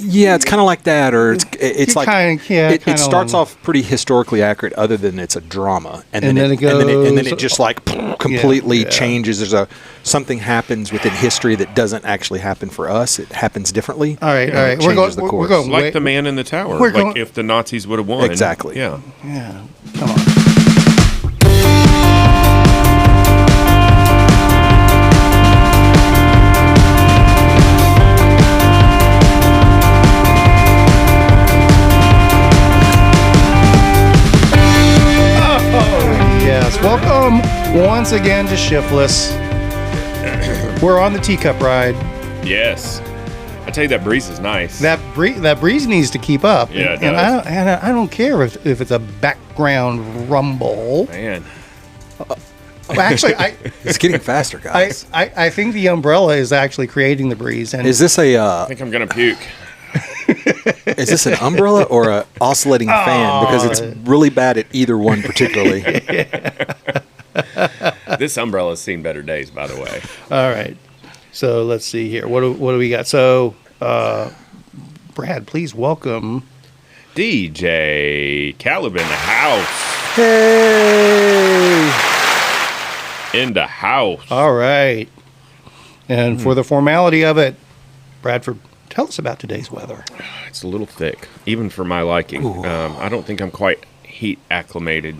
Yeah, it's kind of like that, or it's like it starts off pretty historically accurate, other than it's a drama, and then it goes, and then it just like completely changes. There's something happens within history that doesn't actually happen for us. It happens differently. All right. We're going like the man in the tower. Like if the Nazis would have won. Exactly. Yeah. Come on. Welcome once again to ShiftLess. We're on the teacup ride. Yes. I tell you, that breeze is nice. That breeze needs to keep up. Yeah, it does. And I don't care if it's a background rumble. Man. Actually, it's getting faster, guys. I think the umbrella is actually creating the breeze. And is this I think I'm going to puke. Is this an umbrella or an oscillating fan? Because it's really bad at either one particularly. This umbrella's seen better days, by the way. All right. So let's see here. What do we got? So, Brad, please welcome DJ Caleb in the house. Hey! In the house. All right. And for the formality of it, Bradford, tell us about today's weather. It's a little thick, even for my liking. I don't think I'm quite heat acclimated.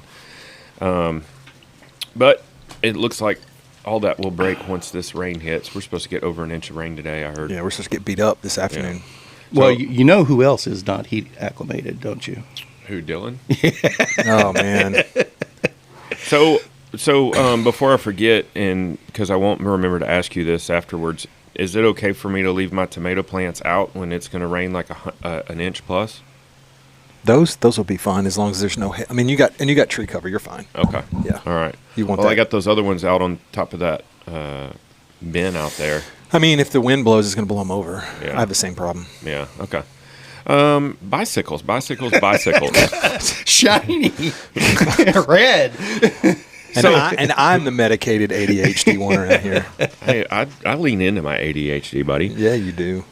But it looks like all that will break once this rain hits. We're supposed to get over an inch of rain today, I heard. Yeah, we're supposed to get beat up this afternoon. Yeah. Well, you know who else is not heat acclimated, don't you? Who, Dylan? Oh, man. So before I forget, and because I won't remember to ask you this afterwards, is it okay for me to leave my tomato plants out when it's going to rain like an inch plus? Those will be fine as long as there's no. I mean, you got tree cover. You're fine. Okay. Yeah. All right. You want that? I got those other ones out on top of that bin out there. I mean, if the wind blows, it's going to blow them over. Yeah. I have the same problem. Yeah. Okay. Bicycles. Shiny. Red. And I'm the medicated ADHD one right here. Hey, I lean into my ADHD, buddy. Yeah, you do.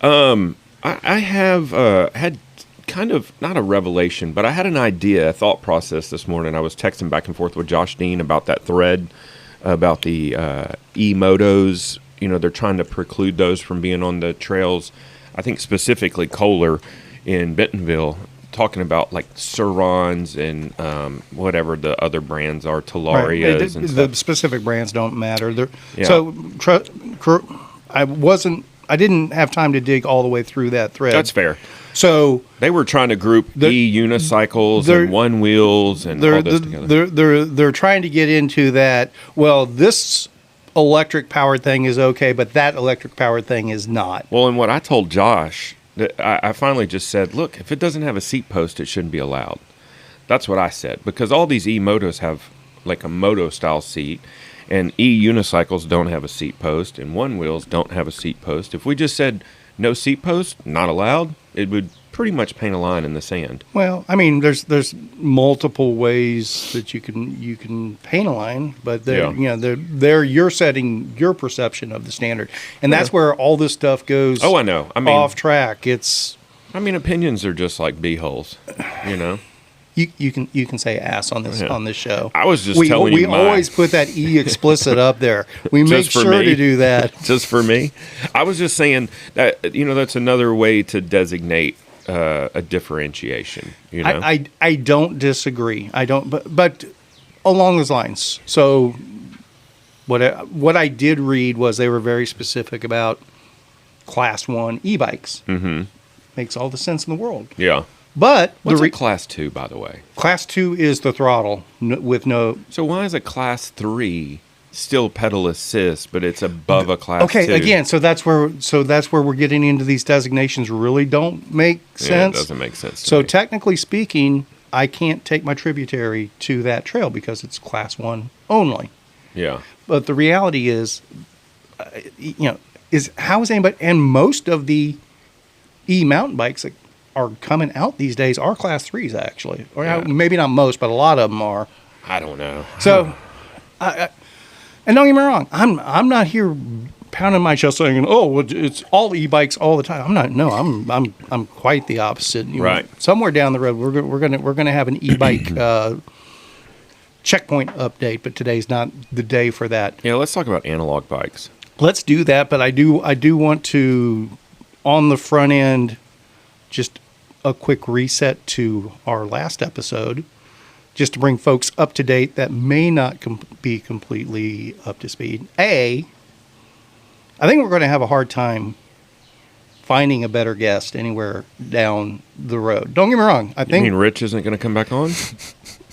I have had kind of, not a revelation, but I had an idea, a thought process this morning. I was texting back and forth with Josh Dean about that thread about the e-motos. You know, they're trying to preclude those from being on the trails. I think specifically Kohler in Bentonville, talking about like Surons and whatever the other brands are, Talarias and stuff. The specific brands don't matter. Yeah. So I didn't have time to dig all the way through that thread. That's fair. So they were trying to group e-unicycles and one wheels and all this together. They're trying to get into that. Well, this electric powered thing is okay, but that electric powered thing is not. Well, and what I told Josh, I finally just said, look, if it doesn't have a seat post, it shouldn't be allowed. That's what I said, because all these e-motos have like a moto style seat, and e-unicycles don't have a seat post, and one wheels don't have a seat post. If we just said no seat post, not allowed, it would pretty much paint a line in the sand. Well, I mean, there's multiple ways that you can paint a line, but you're setting your perception of the standard, and that's where all this stuff goes. Oh, I know. I mean, off track. Opinions are just like beeholes, you know. You can say ass on this show. I was just telling you. We always put that E explicit up there. We make sure to do that. Just for me. I was just saying that that's another way to designate a differentiation. You know, I don't disagree. I don't, but along those lines. So what I did read was they were very specific about Class 1 e-bikes. Mm-hmm. Makes all the sense in the world. Yeah. But what's a Class 2, by the way? Class 2 is the throttle with no. So why is a Class 3 still pedal assist, but it's above a Class 2? Okay, again, so that's where we're getting into these designations really don't make sense. Yeah, it doesn't make sense. So technically speaking, I can't take my tributary to that trail because it's Class 1 only. Yeah. But the reality is, is how is anybody, and most of the e-mountain bikes that are coming out these days are Class 3s, actually. Or maybe not most, but a lot of them are. I don't know. So, and don't get me wrong, I'm not here pounding my chest saying, "Oh, well, it's all e-bikes all the time." I'm not. No, I'm quite the opposite. Right. Somewhere down the road, we're gonna have an e-bike checkpoint update, but today's not the day for that. Yeah, let's talk about analog bikes. Let's do that, but I do want to, on the front end, just a quick reset to our last episode, just to bring folks up to date that may not be completely up to speed. I think we're going to have a hard time finding a better guest anywhere down the road. Don't get me wrong. You mean Rich isn't going to come back on?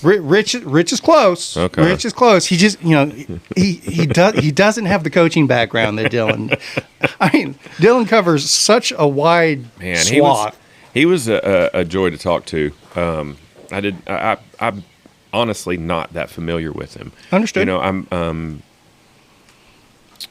Rich is close. Okay. Rich is close. He just, he doesn't have the coaching background that Dylan. I mean, Dylan covers such a wide swath. He was a joy to talk to. I'm honestly not that familiar with him. Understood.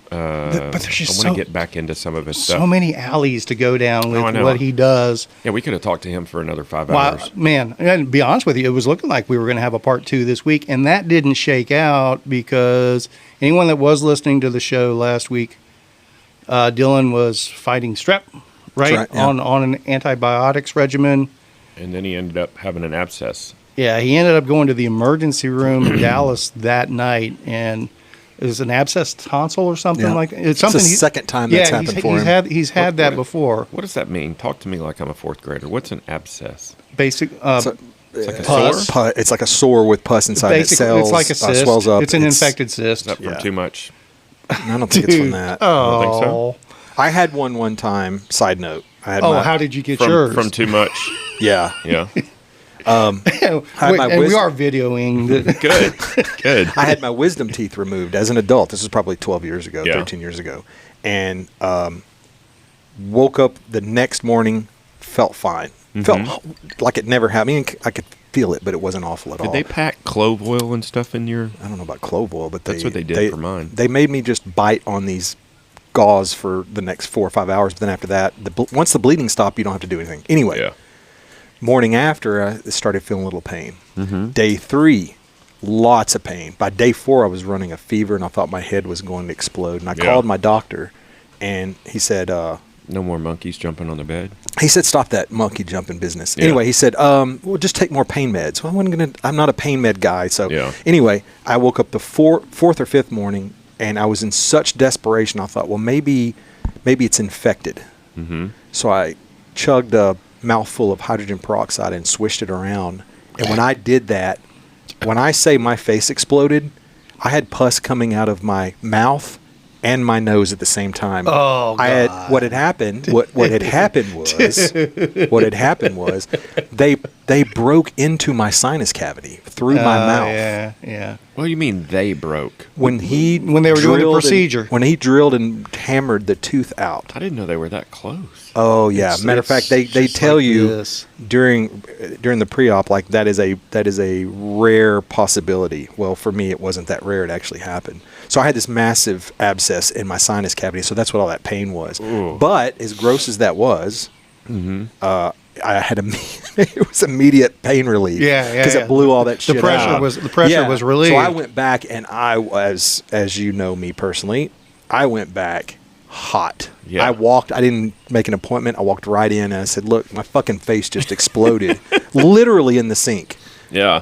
But there's I want to get back into some of his stuff. So many alleys to go down with what he does. Yeah, we could have talked to him for another 5 hours. Man, and to be honest with you, it was looking like we were going to have a part 2 this week, and that didn't shake out because anyone that was listening to the show last week, Dylan was fighting strep, right? Yeah. On an antibiotics regimen. And then he ended up having an abscess. Yeah, he ended up going to the emergency room in Dallas that night, and it was an abscess tonsil or something like that. It's the second time that's happened for him. He's had that before. What does that mean? Talk to me like I'm a fourth grader. What's an abscess? Basic. It's like a pus. sore? It's like a sore with pus inside it. It's like a cyst. Swells up. It's an infected cyst. Is that from too much? I don't think it's from that. I don't think so. I had one time. Side note. How did you get yours? From too much? Yeah. Yeah. We are videoing. Good. I had my wisdom teeth removed as an adult. This was probably 12 years ago, 13 years ago. And woke up the next morning, felt fine. Mm-hmm. Felt like it never happened. I mean, I could feel it, but it wasn't awful at all. Did they pack clove oil and stuff in your... I don't know about clove oil, but that's what they did for mine. They made me just bite on these gauze for the next 4 or 5 hours. But then after that, once the bleeding stopped, you don't have to do anything. Anyway, morning after, I started feeling a little pain. Mm-hmm. Day 3, lots of pain. By day 4, I was running a fever, and I thought my head was going to explode. And I called my doctor, and he said... no more monkeys jumping on the bed? He said, stop that monkey jumping business. Anyway, he said, well, just take more pain meds. Well, I'm not a pain med guy. So anyway, I woke up the fourth or fifth morning, and I was in such desperation. I thought, well, maybe it's infected. Mm-hmm. So I chugged a mouthful of hydrogen peroxide and swished it around. And when I did that, when I say my face exploded, I had pus coming out of my mouth and my nose at the same time. Oh, God. What had happened was they broke into my sinus cavity through my mouth. Yeah. What do you mean they broke? When they were doing the procedure. When he drilled and hammered the tooth out. I didn't know they were that close. Oh yeah. Matter of fact, they tell you during the pre-op, like that is a rare possibility. Well, for me it wasn't that rare. It actually happened. So I had this massive abscess in my sinus cavity. So that's what all that pain was. Ooh. But as gross as that was, I had it was immediate pain relief. Because it blew all that shit out. The pressure was relieved. So I went back, and I was, as you know me personally, I went back hot. Yeah. I didn't make an appointment. I walked right in, and I said, look, my fucking face just exploded. Literally in the sink. Yeah.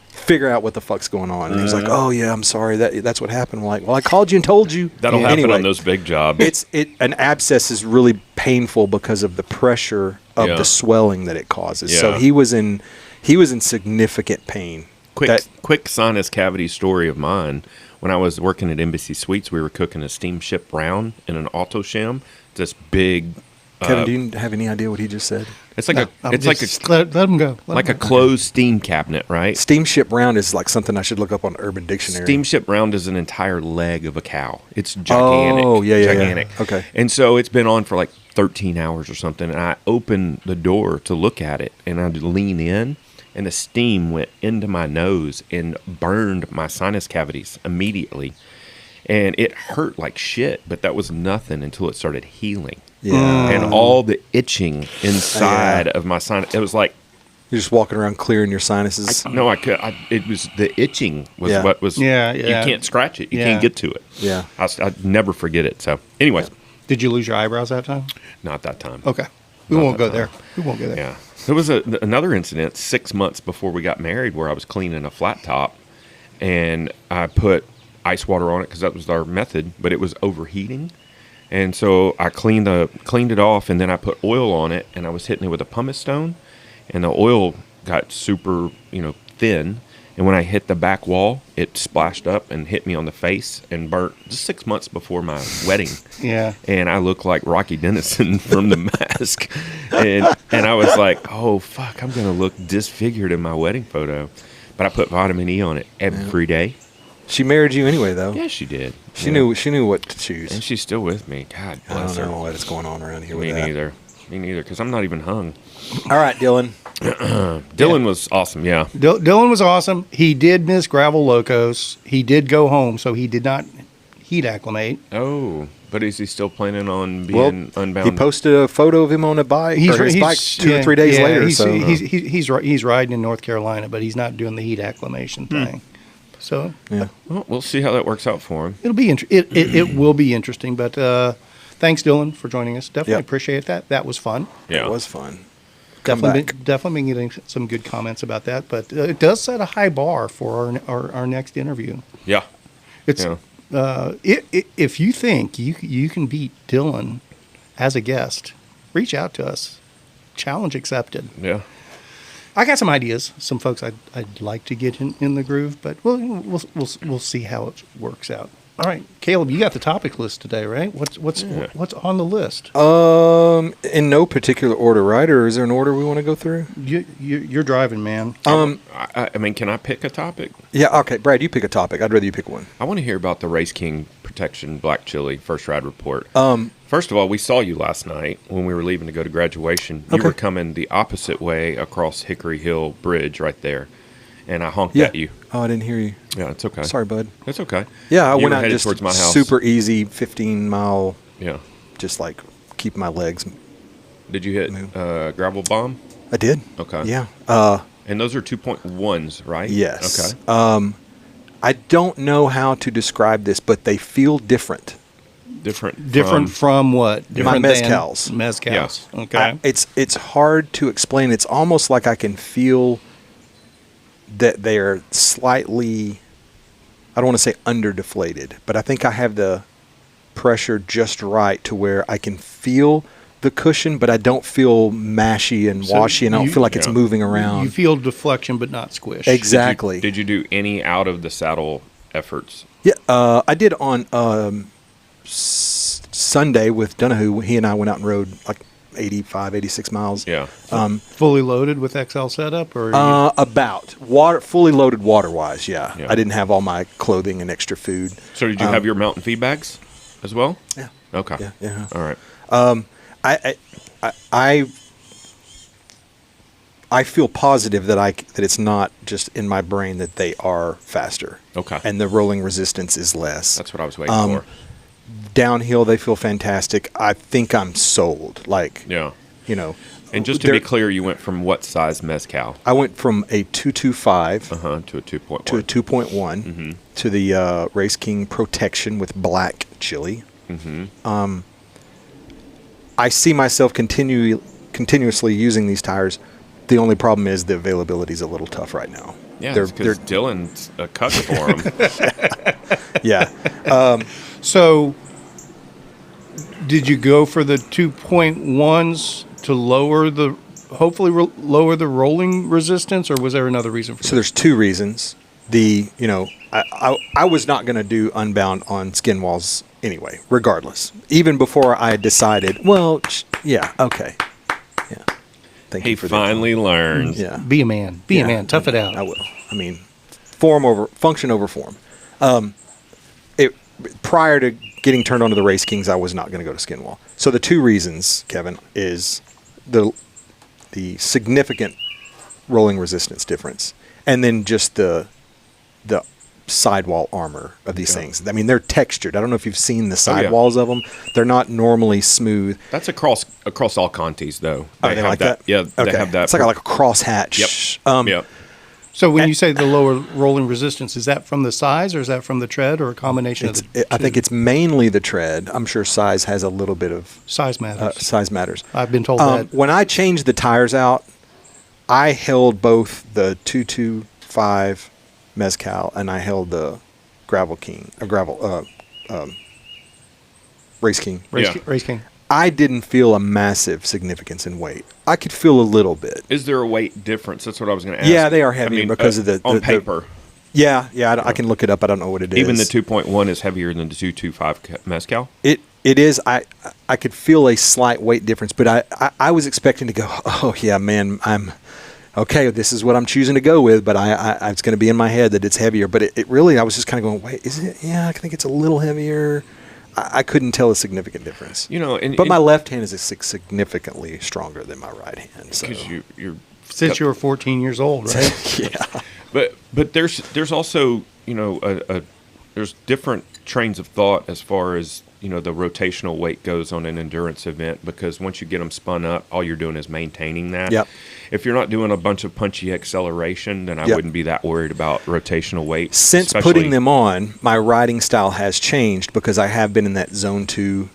Figure out what the fuck's going on. And he was like, oh yeah, I'm sorry, that's what happened. I'm like, well, I called you and told you. That'll happen on those big jobs. An abscess is really painful because of the pressure of the swelling that it causes. Yeah. So he was in significant pain. Quick sinus cavity story of mine. When I was working at Embassy Suites, we were cooking a steamship round in an auto sham. This big. Kevin, do you have any idea what he just said? It's like let him go. Like a closed steam cabinet, right? Steamship round is like something I should look up on Urban Dictionary. Steamship round is an entire leg of a cow. It's gigantic. Oh, yeah. Gigantic. Okay. And so it's been on for like 13 hours or something. And I opened the door to look at it, and I lean in, and the steam went into my nose and burned my sinus cavities immediately. And it hurt like shit, but that was nothing until it started healing. Yeah. And all the itching inside of my sinus, it was like You're just walking around clearing your sinuses. It was the itching was what was. Yeah. You can't scratch it. You can't get to it. Yeah. I'd never forget it. So, anyways. Did you lose your eyebrows that time? Not that time. Okay. We won't go there. Yeah. There was another incident 6 months before we got married where I was cleaning a flat top and I put ice water on it because that was our method, but it was overheating. And so I cleaned it off, and then I put oil on it, and I was hitting it with a pumice stone, and the oil got super, thin. And when I hit the back wall, it splashed up and hit me on the face and burnt just 6 months before my wedding. Yeah. And I looked like Rocky Dennison from The Mask. And I was like, oh, fuck, I'm going to look disfigured in my wedding photo. But I put vitamin E on it every day. She married you anyway, though. Yeah, she did. She knew what to choose. And she's still with me. God bless her. I don't know what is going on around here with that. Me neither, because I'm not even hung. All right, Dylan. Dylan was awesome, yeah. Dylan was awesome. He did miss Gravel Locos. He did go home, so he did not heat acclimate. Oh, but is he still planning on being Unbound? He posted a photo of him on a bike, his bike 2 or 3 days later. He's riding in North Carolina, but he's not doing the heat acclimation thing. So well, we'll see how that works out for him. It'll be it will be interesting. But thanks, Dylan, for joining us. Definitely appreciate that. That was fun. Yeah, it was fun. Definitely been getting some good comments about that. But it does set a high bar for our next interview. Yeah, it's if you think you can beat Dylan as a guest, reach out to us. Challenge accepted. Yeah. I got some ideas, some folks I'd like to get in the groove, but we'll see how it works out. All right, Caleb, you got the topic list today, right? What's on the list? In no particular order, right? Or is there an order we want to go through? You're driving, man. I mean, can I pick a topic? Yeah. Okay, Brad, you pick a topic. I'd rather you pick one. I want to hear about the Race King Protection Black Chili First Ride Report. First of all, we saw you last night when we were leaving to go to graduation. You were coming the opposite way across Hickory Hill Bridge right there, and I honked at you. Oh, I didn't hear you. Yeah, it's okay. Sorry, bud. It's okay. Yeah, I went out headed just towards my house. super easy, 15-mile. Yeah. Just like keep my legs. Did you hit gravel bomb? I did. Okay. Yeah. And those are 2.1s, right? Yes. Okay. I don't know how to describe this, but they feel different. Different from what? My mezcals. Mezcals. Yeah. Okay. It's hard to explain. It's almost like I can feel that they're slightly, I don't want to say under-deflated, but I think I have the pressure just right to where I can feel the cushion, but I don't feel mashy and washy, and I don't feel like it's moving around. You feel deflection, but not squish. Exactly. Did you do any out-of-the-saddle efforts? Yeah, I did on Sunday with Donahue. He and I went out and rode like 85, 86 miles. Yeah. Fully loaded with XL setup? Or fully loaded water-wise, yeah. I didn't have all my clothing and extra food. So did you have your mountain feed bags as well? Yeah. Okay. Yeah. All right. I feel positive that it's not just in my brain that they are faster. Okay. And the rolling resistance is less. That's what I was waiting for. Downhill, they feel fantastic. I think I'm sold. And just to be clear, you went from what size mezcal? I went from a 225 to a 2.1 mm-hmm. to the Race King Protection with black chili. Mm-hmm. I see myself continuously using these tires. The only problem is the availability is a little tough right now. Yeah, because Dylan's a cuck for them. Yeah. So, did you go for the 2.1s to hopefully lower the rolling resistance, or was there another reason for that? So there's two reasons. I was not going to do Unbound on skin walls anyway, regardless. Even before I decided, okay. Yeah. Thank you for that. He finally learned. Yeah. Be a man. Be a man. Tough it out. I will. I mean, function over form. Prior to getting turned on to the Race Kings, I was not going to go to skin wall. So the two reasons, Kevin, is the significant rolling resistance difference, and then just the sidewall armor of these things. I mean, they're textured. I don't know if you've seen the sidewalls of them. They're not normally smooth. That's across all Contis, though. They like that? Yeah, okay. They have that. It's like a crosshatch. Yep. Yep. So when you say the lower rolling resistance, is that from the size or is that from the tread or a combination of the two? I think it's mainly the tread. I'm sure size has a little bit of... Size matters. Size matters. I've been told that. When I changed the tires out, I held both the 225 Mezcal and I held the Race King. Race King. I didn't feel a massive significance in weight. I could feel a little bit. Is there a weight difference? That's what I was going to ask. Yeah, they are heavier because of the... On paper. I can look it up. I don't know what it is. Even the 2.1 is heavier than the 225 Mezcal? It is. I could feel a slight weight difference, but I was expecting to go, oh, yeah, man, I'm... Okay, this is what I'm choosing to go with, but it's going to be in my head that it's heavier. But it really, I was just kind of going, wait, is it? Yeah, I think it's a little heavier. I couldn't tell a significant difference. But my left hand is significantly stronger than my right hand. Because you're since you were 14 years old, right? Yeah. But there's also there's different trains of thought as far as the rotational weight goes on an endurance event, because once you get them spun up, all you're doing is maintaining that. Yep. If you're not doing a bunch of punchy acceleration, then I wouldn't be that worried about rotational weight. Since putting them on, my riding style has changed because I have been in that zone 2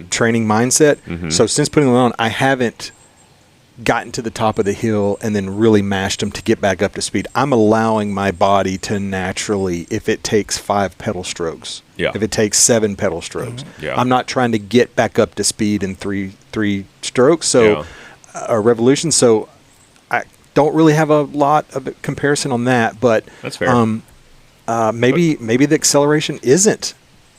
training mindset. Mm-hmm. So since putting them on, I haven't gotten to the top of the hill and then really mashed them to get back up to speed. I'm allowing my body to naturally, if it takes 5 pedal strokes, if it takes 7 pedal strokes, I'm not trying to get back up to speed in three strokes. So a revolution. So I don't really have a lot of comparison on that, but that's fair. Maybe the acceleration isn't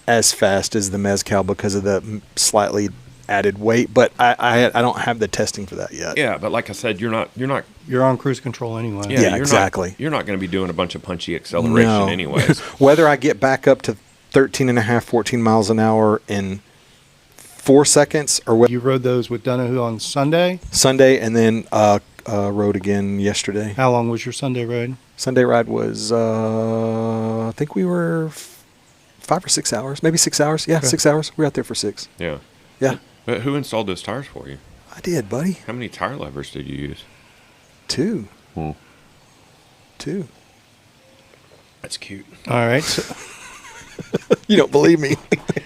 as fast as the Mezcal because of the slightly added weight, but I don't have the testing for that yet. Yeah, but like I said, you're on cruise control anyway. Yeah, exactly. You're not going to be doing a bunch of punchy acceleration anyways. Whether I get back up to 13 and a half, 14 miles an hour in 4 seconds, or whether you rode those with Donahue on Sunday, and then rode again yesterday. How long was your Sunday ride? Sunday ride was I think we were 5 or 6 hours, maybe 6 hours. Yeah, okay. 6 hours. We were out there for 6. Yeah. Yeah. But who installed those tires for you? I did, buddy. How many tire levers did you use? 2. 2. That's cute. All right. So you don't believe me.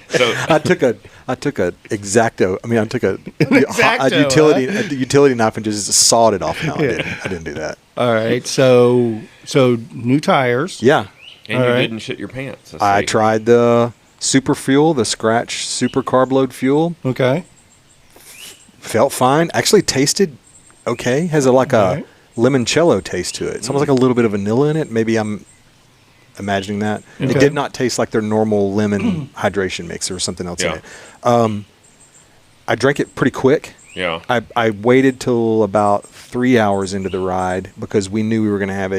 So I took a X-Acto. I mean, I took a utility knife and just sawed it off. No, I didn't do that. All right. So new tires. Yeah. And you didn't shit your pants. I tried the Super Fuel, the Scratch Super Carb Load Fuel. Okay. Felt fine. Actually tasted okay. Has a limoncello taste to it. It's almost like a little bit of vanilla in it. Maybe I'm imagining that. Okay. It did not taste like their normal lemon hydration mix or something else in it. I drank it pretty quick. Yeah. I waited till about 3 hours into the ride because we knew we were going to have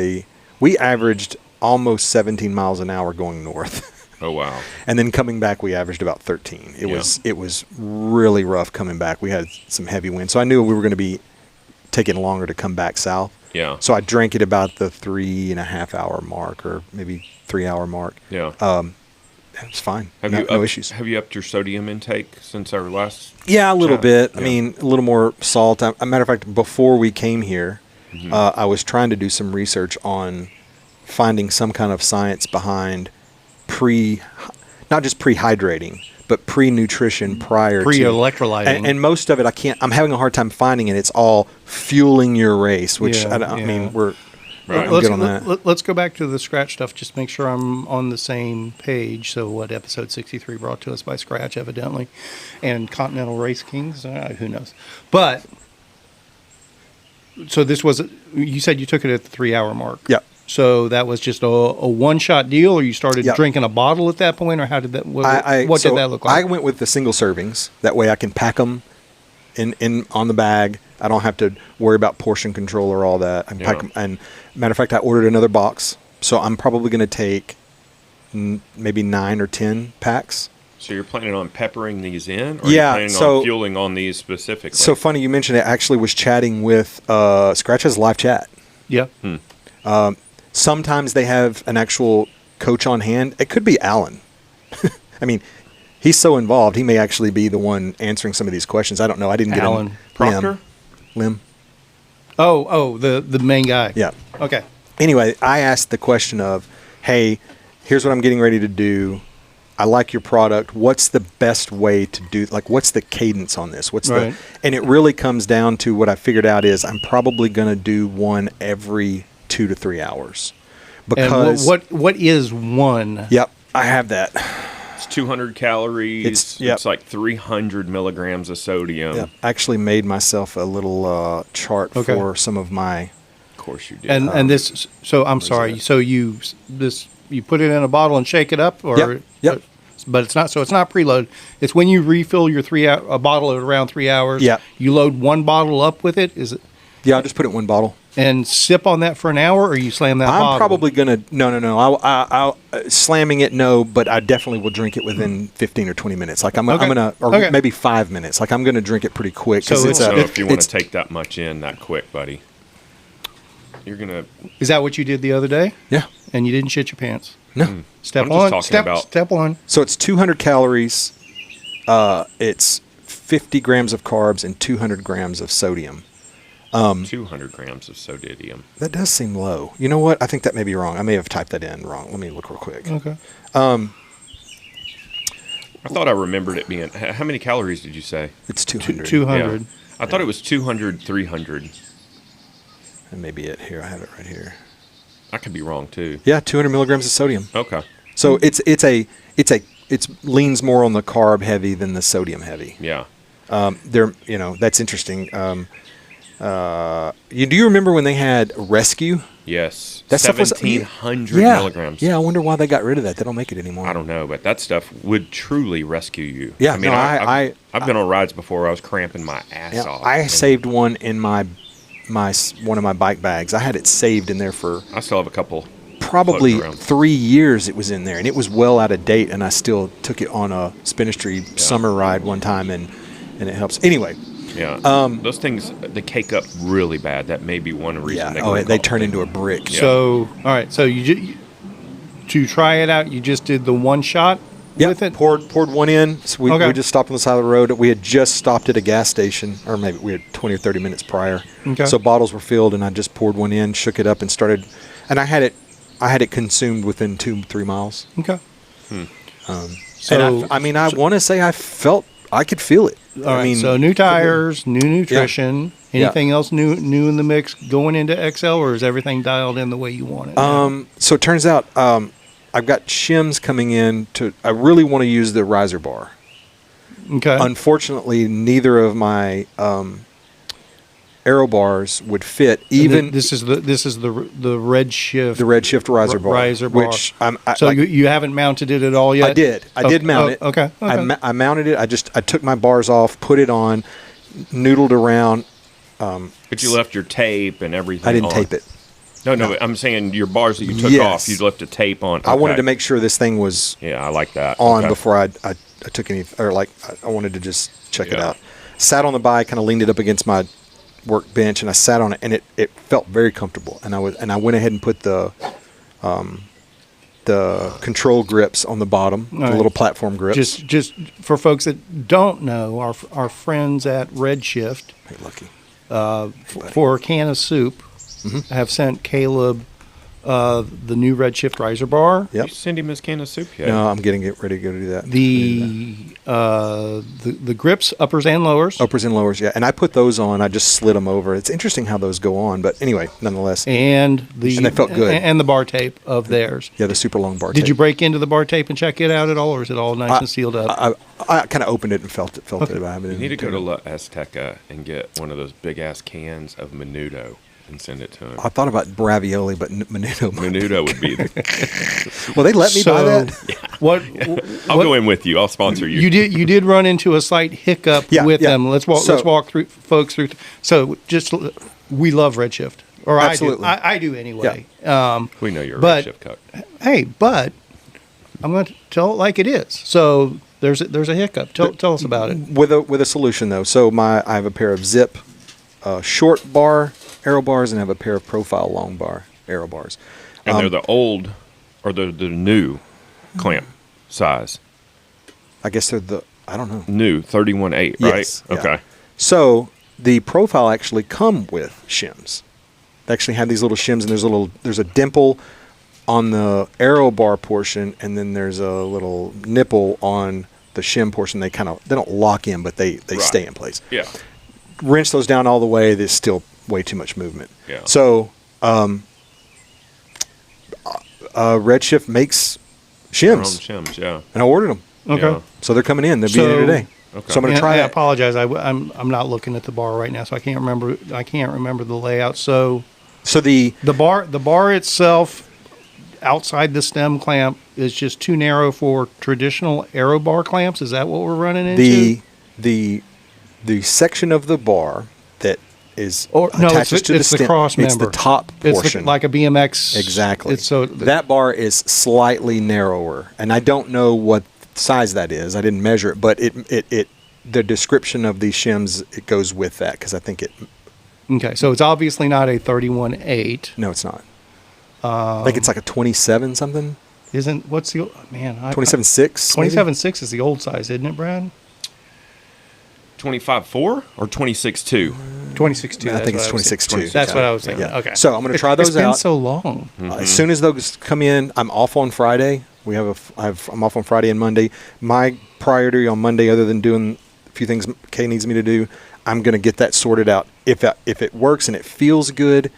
we averaged almost 17 miles an hour going north. Oh, wow. And then coming back, we averaged about 13. It was really rough coming back. We had some heavy wind. So I knew we were going to be taking longer to come back south. Yeah. So I drank it about the 3.5 hour mark or maybe 3 hour mark. Yeah. It was fine. No issues. Have you upped your sodium intake since our last Yeah, a little bit. Yeah. I mean, a little more salt. As a matter of fact, before we came here, I was trying to do some research on finding some kind of science behind not just pre-hydrating, but pre-nutrition prior pre-electrolyting. And most of it I'm having a hard time finding it. It's all fueling your race, which I mean, we're good on that. Let's go back to the Scratch stuff. Just make sure I'm on the same page. So what episode 63 brought to us by Scratch, evidently, and Continental Race Kings, who knows. But, so this was, you said you took it at the 3 hour mark. Yep. So that was just a one-shot deal, or you started drinking a bottle at that point, or how did that? What did that look like? I went with the single servings. That way, I can pack them in on the bag. I don't have to worry about portion control or all that. I can pack them. And matter of fact, I ordered another box, so I'm probably going to take maybe 9 or 10 packs. So you're planning on peppering these in, or are you planning on fueling on these specifically? So funny you mentioned it. I actually was chatting with Scratch has live chat. Yeah. Sometimes they have an actual coach on hand. It could be Alan. I mean, he's so involved. He may actually be the one answering some of these questions. I don't know. I didn't get Alan Proctor. Lim. Oh, the main guy. Yeah. Okay. Anyway, I asked the question of, hey, here's what I'm getting ready to do. I like your product. What's the best way to do, like, what's the cadence on this? And it really comes down to what I figured out is I'm probably going to do one every 2 to 3 hours. Because and what is one? Yep, I have that. It's 200 calories. It's like 300 milligrams of sodium. Yep. I actually made myself a little chart for some of my. Of course you did. And this. So I'm sorry. So you put it in a bottle and shake it up, or yep. But it's not. So it's not preload. It's when you refill your a bottle at around 3 hours. Yeah. You load one bottle up with it. Is it? Yeah, I just put it in one bottle. And sip on that for an hour, or you slam that bottle? I'm probably going to, no. I'll slamming it, no, but I definitely will drink it within 15 or 20 minutes. Like I'm going to, or maybe 5 minutes. Like I'm going to drink it pretty quick. So if you want to take that much in that quick, buddy, you're going to. Is that what you did the other day? Yeah. And you didn't shit your pants? No. Step one. Step one. So it's 200 calories. It's 50 grams of carbs and 200 grams of sodium. 200 grams of sodium. That does seem low. You know what? I think that may be wrong. I may have typed that in wrong. Let me look real quick. Okay. I thought I remembered it being. How many calories did you say? It's 200. 200. Yeah. I thought it was 200, 300. That may be it here. I have it right here. I could be wrong too. Yeah, 200 milligrams of sodium. Okay. So it's leans more on the carb heavy than the sodium heavy. Yeah. That's interesting. Do you remember when they had Rescue? Yes. That 1,700 milligrams. Yeah, I wonder why they got rid of that. They don't make it anymore. I don't know, but that stuff would truly rescue you. Yeah, I mean, I've been on rides before where I was cramping my ass off. I saved one in one of my bike bags. I had it saved in there for. I still have a couple. Probably 3 years it was in there, and it was well out of date, and I still took it on a Spinistry summer ride one time, and it helps. Anyway. Yeah. Those things, they cake up really bad. That may be one reason. Yeah. They turn into a brick. Yeah. So, all right. So to try it out, you just did the one shot with it? Poured one in. So we just stopped on the side of the road. We had just stopped at a gas station, or maybe we had 20 or 30 minutes prior. Okay. So bottles were filled, and I just poured one in, shook it up, and started. And I had it consumed within 2-3 miles. Okay. And I want to say I could feel it. All right, so new tires, new nutrition. Yeah. Anything else new in the mix going into XL, or is everything dialed in the way you want it? So it turns out I've got shims coming in I really want to use the riser bar. Okay. Unfortunately, neither of my aero bars would fit. Even this is the Redshift. The Redshift riser bar. Which you haven't mounted it at all yet? I did mount it. Okay. I mounted it. I took my bars off, put it on, noodled around. But you left your tape and everything. I didn't tape it. No. I'm saying your bars that you took off, you left a tape on. Okay. I wanted to make sure this thing was. Yeah, I like that. On before I took any, or I wanted to just check it out. Sat on the bike, kind of leaned it up against my workbench, and I sat on it, and it felt very comfortable. And I went ahead and put the control grips on the bottom, the little platform grips. Just for folks that don't know, our friends at Redshift, hey, Lucky, for a can of soup, have sent Caleb the new Redshift riser bar. Yep. You send him his can of soup yet? No, I'm getting it ready to go do that. The grips, uppers and lowers. Uppers and lowers, yeah. And I put those on. I just slid them over. It's interesting how those go on, but anyway, nonetheless. And they felt good. And the bar tape of theirs. Yeah, the super long bar tape. Did you break into the bar tape and check it out at all, or is it all nice and sealed up? I kind of opened it and felt it. You need to go to La Azteca and get one of those big ass cans of Menudo and send it to him. I thought about Ravioli, but Menudo. Menudo would be the. Will they let me buy that? Yeah. I'll go in with you. I'll sponsor you. You did run into a slight hiccup with them. Let's walk through folks through. So we love Redshift, or absolutely. I do anyway. Yeah. We know you're a Redshift coach. Hey, but I'm going to tell it like it is. So there's a hiccup. Tell us about it. With a solution though. So I have a pair of Zip short bar aero bars, and I have a pair of Profile long bar aero bars. And they're the old or the new clamp size? I guess they're I don't know. New 31.8, right? Yes, okay. Yeah. So the profile actually come with shims. They actually have these little shims, and there's a dimple on the aero bar portion, and then there's a little nipple on the shim portion. They don't lock in, but they stay in place. Yeah. Wrench those down all the way. There's still way too much movement. Yeah. So Redshift makes shims. Their own shims, yeah. And I ordered them. Okay. Yeah. So they're coming in. They'll be here today. Okay. So I'm going to try I it. apologize. I'm not looking at the bar right now, so I can't remember the layout. So the bar itself outside the stem clamp is just too narrow for traditional aero bar clamps. Is that what we're running into? The section of the bar that is attaches to the stem. The cross member. It's the top portion. It's like a BMX. Exactly. That bar is slightly narrower, and I don't know what size that is. I didn't measure it, but the description of these shims, it goes with that, because I think it. Okay, so it's obviously not a 31.8. No, it's not. I think it's like a 27 something. What's the man? 27.6. 27.6 is the old size, isn't it, Brad? 25.4 or 26.2? 26.2. I think it's 26.2. That's what I was thinking. Yeah. Okay. So I'm going to try those out. It's been so long. As soon as those come in, I'm off on Friday. I'm off on Friday and Monday. My priority on Monday, other than doing a few things Kay needs me to do, I'm going to get that sorted out. If it works and it feels good,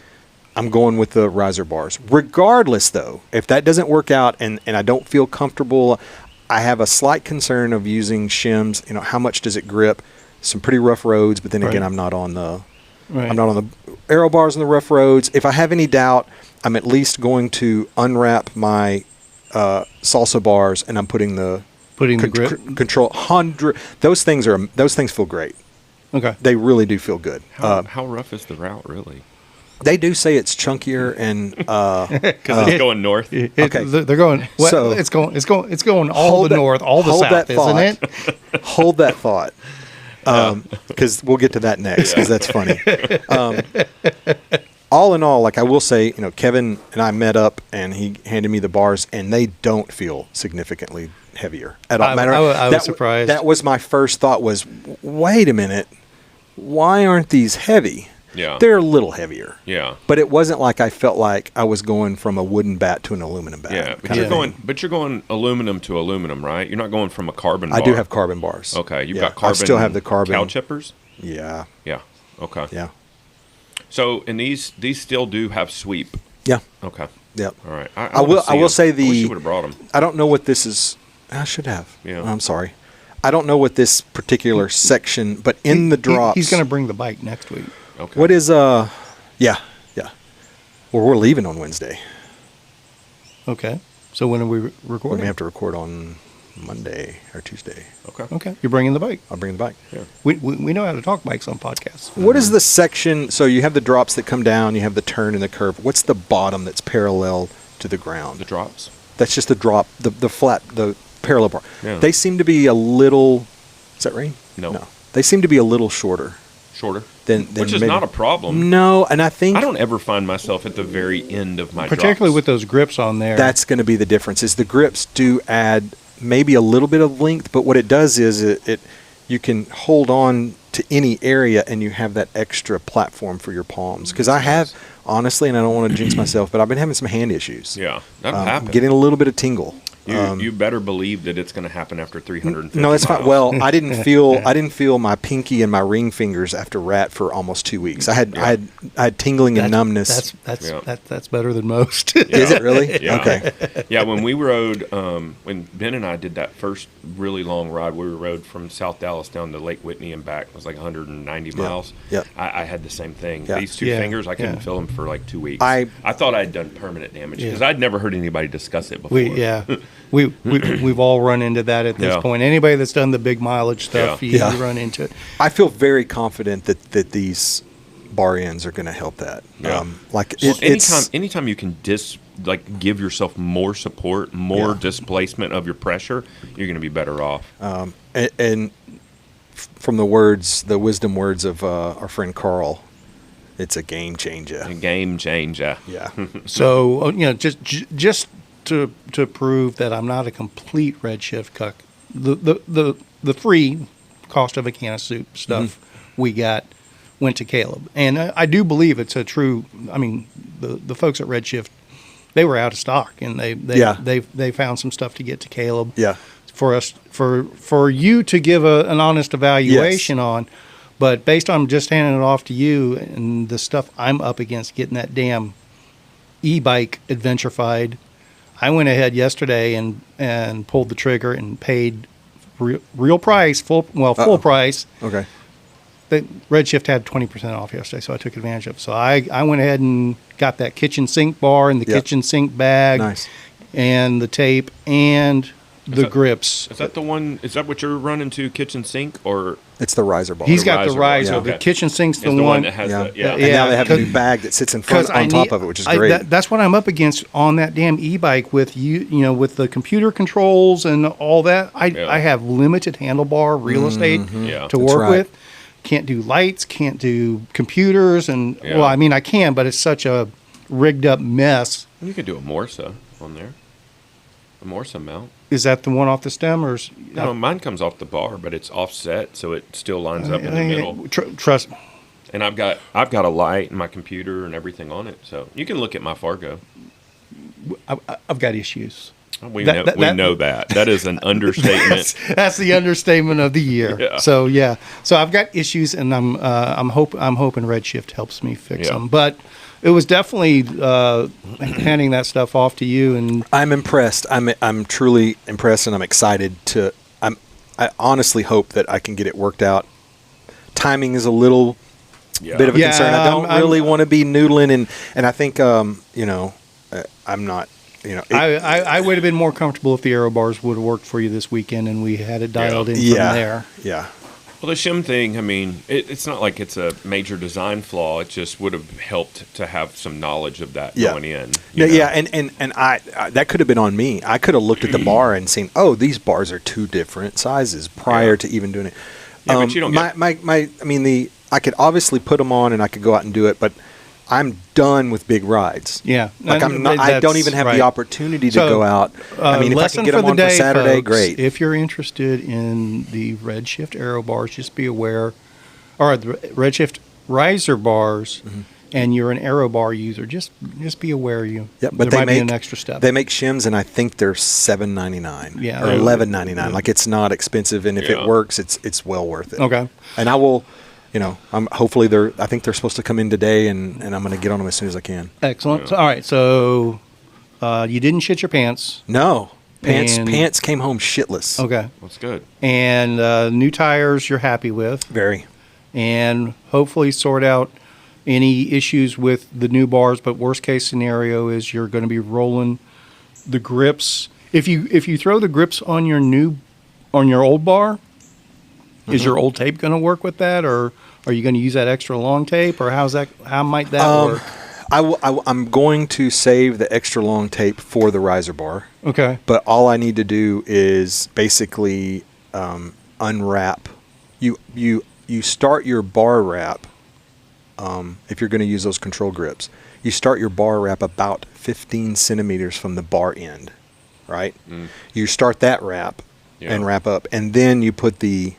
I'm going with the riser bars. Regardless, though, if that doesn't work out and I don't feel comfortable, I have a slight concern of using shims. How much does it grip? Some pretty rough roads, but then again, I'm not on the aero bars on the rough roads. If I have any doubt, I'm at least going to unwrap my salsa bars, and I'm putting the grip control 100. Those things feel great. Okay, they really do feel good. How rough is the route, really? They do say it's chunkier and because it's going north. Okay, they're going. Well, so it's going all the north, all the south, isn't it? Hold that thought, because we'll get to that next, because that's funny. All in all, I will say, Kevin and I met up, and he handed me the bars, and they don't feel significantly heavier at all. I was surprised. That was my first thought was, wait a minute, why aren't these heavy? Yeah. They're a little heavier. Yeah. But it wasn't like I felt like I was going from a wooden bat to an aluminum bat. Yeah. But you're going aluminum to aluminum, right? You're not going from a carbon bar. I do have carbon bars. Okay. You've got carbon. I still have the carbon. Cow chippers? Yeah. Yeah. Okay. Yeah. So, and these still do have sweep. Yeah. Okay. Yep. All right. I will say I wish you would have brought them. I don't know what this is. I should have. Yeah. I'm sorry. I don't know what this particular section, but in the drops. He's going to bring the bike next week. Okay. What is Yeah. Well, we're leaving on Wednesday. Okay. So when are we recording? We have to record on Monday or Tuesday. Okay. You're bringing the bike. I'll bring the bike. Yeah. We know how to talk bikes on podcasts. What is the section? So you have the drops that come down. You have the turn and the curve. What's the bottom that's parallel to the ground? The drops. That's just the drop. The flat. The parallel bar. Yeah. They seem to be a little. Is that rain? No. They seem to be a little shorter. Which is not a problem. No, and I think I don't ever find myself at the very end of my particularly drops. with those grips on there. That's going to be the difference. Is the grips do add maybe a little bit of length, but what it does is it you can hold on to any area, and you have that extra platform for your palms. Because I have, honestly, and I don't want to jinx myself, but I've been having some hand issues. Yeah, that'll happen. Getting a little bit of tingle. You better believe that it's going to happen after 350 No, that's miles. fine. Well, I didn't feel my pinky and my ring fingers after RAT for almost 2 weeks. I had tingling and numbness. That's better than most. Is it really? Yeah. Okay. Yeah, when we rode, when Ben and I did that first really long ride, we rode from South Dallas down to Lake Whitney and back. It was like 190 miles. Yep. I had the same thing. Yeah. These two fingers, I couldn't feel them for like 2 weeks. I thought I'd done permanent damage because I'd never heard anybody discuss it before. We've all run into that at this point. Anybody that's done the big mileage stuff, you run into it. I feel very confident that these bar ends are going to help that. Yeah. Anytime you can give yourself more support, more displacement of your pressure, you're going to be better off. And from the wisdom words of our friend Carl, it's a game changer. A game changer. Yeah. So just to prove that I'm not a complete Redshift cuck, the free cost of a can of soup stuff we got went to Caleb, and I do believe it's a true. I mean, the folks at Redshift, they were out of stock, and they found some stuff to get to Caleb. Yeah. For us, for you to give an honest evaluation on, but based on just handing it off to you and the stuff I'm up against getting that damn e-bike adventurified, I went ahead yesterday and pulled the trigger and paid real price, full price. Okay. The Redshift had 20% off yesterday, so I took advantage of it. So I went ahead and got that kitchen sink bar and the kitchen sink bag, and the tape and the grips. Is that the one? Is that what you're running to kitchen sink, or it's the riser bar? He's got the riser. The kitchen sink's the one that has and now they have a new bag that sits in front on top of it, which is great. That's what I'm up against on that damn e-bike with with the computer controls and all that. I have limited handlebar real estate to work with. Can't do lights, can't do computers, and well, I mean I can, but it's such a rigged up mess. You could do a Morsa on there. A Morsa mount. Is that the one off the stem, or no? Mine comes off the bar, but it's offset, so it still lines up in the middle. Trust me. And I've got a light and my computer and everything on it, so you can look at my Fargo. I've got issues. We know that. That is an understatement. That's the understatement of the year. Yeah. So I've got issues, and I'm hoping Redshift helps me fix them. But it was definitely handing that stuff off to you, and I'm impressed. I'm truly impressed, and I'm excited to. I honestly hope that I can get it worked out. Timing is a little bit of a concern. I don't really want to be noodling, and I think I'm not. I would have been more comfortable if the aero bars would have worked for you this weekend and we had it dialed in from there. Yeah. Well, the shim thing, I mean, it's not like it's a major design flaw. It just would have helped to have some knowledge of that going in. And I that could have been on me. I could have looked at the bar and seen, these bars are two different sizes prior to even doing it. But you don't I could obviously put them on and I could go out and do it, but I'm done with big rides. Yeah, like I don't even have the opportunity to go out. I mean, if I can get them on for Saturday, folks, great. If you're interested in the Redshift aero bars, just be aware, or the Redshift riser bars, and you're an aero bar user, just be aware but there might be an extra step. They make shims, and I think they're $7.99 or $11.99. Like it's not expensive, and if it works, it's well worth it. Okay, and I will. Hopefully I think they're supposed to come in today, and I'm going to get on them as soon as I can. Excellent. So, all right. So you didn't shit your pants. No. Pants came home shitless. Okay. That's good. And new tires you're happy with. Very. And hopefully sort out any issues with the new bars, but worst case scenario is you're going to be rolling the grips. If you throw the grips on your old bar, is your old tape going to work with that, or are you going to use that extra long tape, or how might that work? I'm going to save the extra long tape for the riser bar. Okay. But all I need to do is basically unwrap. You start your bar wrap, if you're going to use those control grips. You start your bar wrap about 15 centimeters from the bar end, right? You start that wrap and wrap up, and then you put the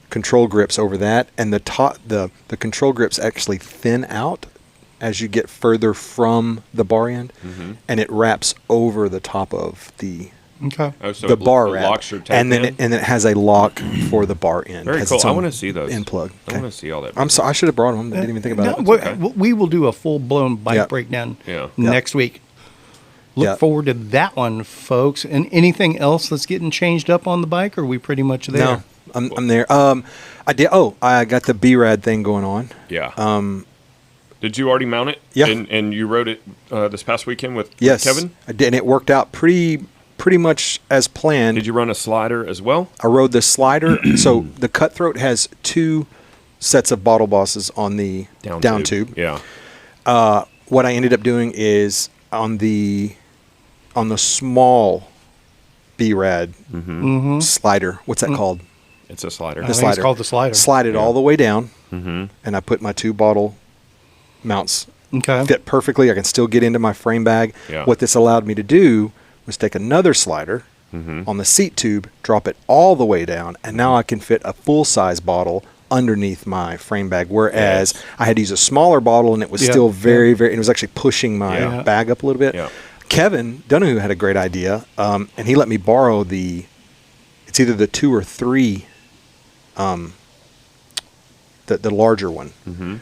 control grips over that, and the control grips actually thin out as you get further from the bar end, and it wraps over the top of the the bar wrap, locks your tape and then it has a lock for the bar end. Very cool. I want to see those end plug. I want to see all that. I'm sorry, I should have brought them. I didn't even think about it. We will do a full blown bike breakdown next week. Look forward to that one, folks. And anything else that's getting changed up on the bike, or are we pretty much there? No. I'm there. I did. I got the B-Rad thing going on. Yeah. Did you already mount it? Yeah. And you rode it this past weekend with Kevin? I did, and it worked out pretty much as planned. Did you run a slider as well? I rode the slider. So the Cutthroat has two sets of bottle bosses on the down tube. Yeah. What I ended up doing is on the small B-Rad slider. What's that called? It's a slider. I think it's called the slider. Slide it all the way down, and I put my two bottle mounts. Okay. Fit perfectly. I can still get into my frame bag. Yeah. What this allowed me to do was take another slider on the seat tube, drop it all the way down, and now I can fit a full-size bottle underneath my frame bag, whereas I had to use a smaller bottle, and it was still very, it was actually pushing my bag up a little bit. Kevin Donahue had a great idea, and he let me borrow it's either the 2 or 3, the larger one.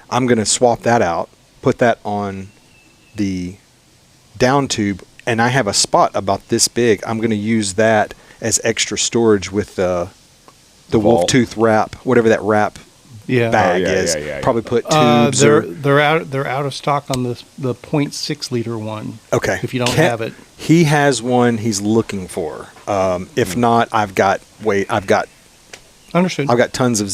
I'm going to swap that out, put that on the down tube, and I have a spot about this big. I'm going to use that as extra storage with the wolf tooth wrap, whatever that wrap bag is. Probably put tubes. They're out of stock on the 0.6 liter one. Okay, if you don't have it, he has one he's looking for. If not, I've got understood. I've got tons of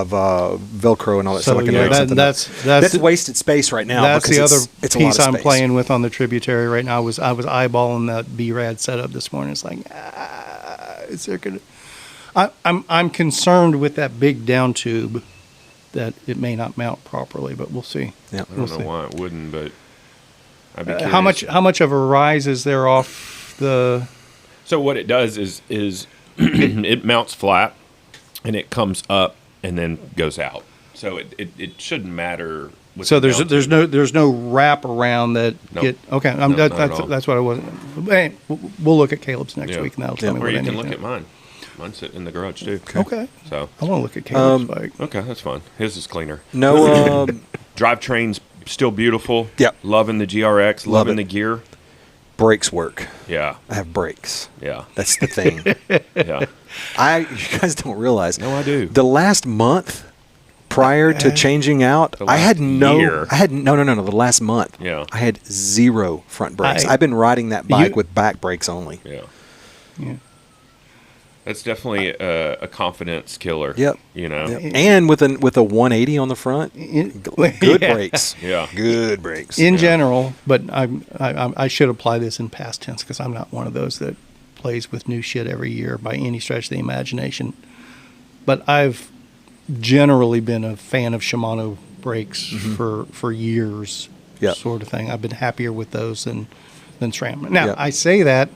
Velcro and all that, so I can make something. That's wasted space right now. That's the other it's piece a lot of I'm playing with on the Tributary right now. I was eyeballing that B-Rad setup this morning. It's like, is there gonna? I'm concerned with that big down tube that it may not mount properly, but we'll see. Yeah, I don't know why it wouldn't, but I'd be curious. How much of a rise is there off the? So what it does is it mounts flat, and it comes up and then goes out. So it shouldn't matter. So there's no wrap around that. Nope. Okay. That's what I wasn't. Hey, we'll look at Caleb's next week, and that'll tell me or what you I can need look to. at mine. Mine's sitting in the garage too. Okay. So I want to look at Caleb's bike. Okay, that's fine. His is cleaner. No. Drivetrain's still beautiful. Yep. Loving the GRX. Loving the gear. Brakes work. Yeah. I have brakes. Yeah. That's the thing. Yeah. You guys don't realize. No, I do. The last month prior to changing out, I had no. The last month. Yeah. I had 0 front brakes. I've been riding that bike with back brakes only. Yeah. Yeah. That's definitely a confidence killer. Yep. You know. Yep. And with a 180 on the front, good brakes. Yeah. Good brakes. In general, but I should apply this in past tense because I'm not one of those that plays with new shit every year by any stretch of the imagination. But I've generally been a fan of Shimano brakes for years, sort of thing. I've been happier with those than SRAM. Now, I say that,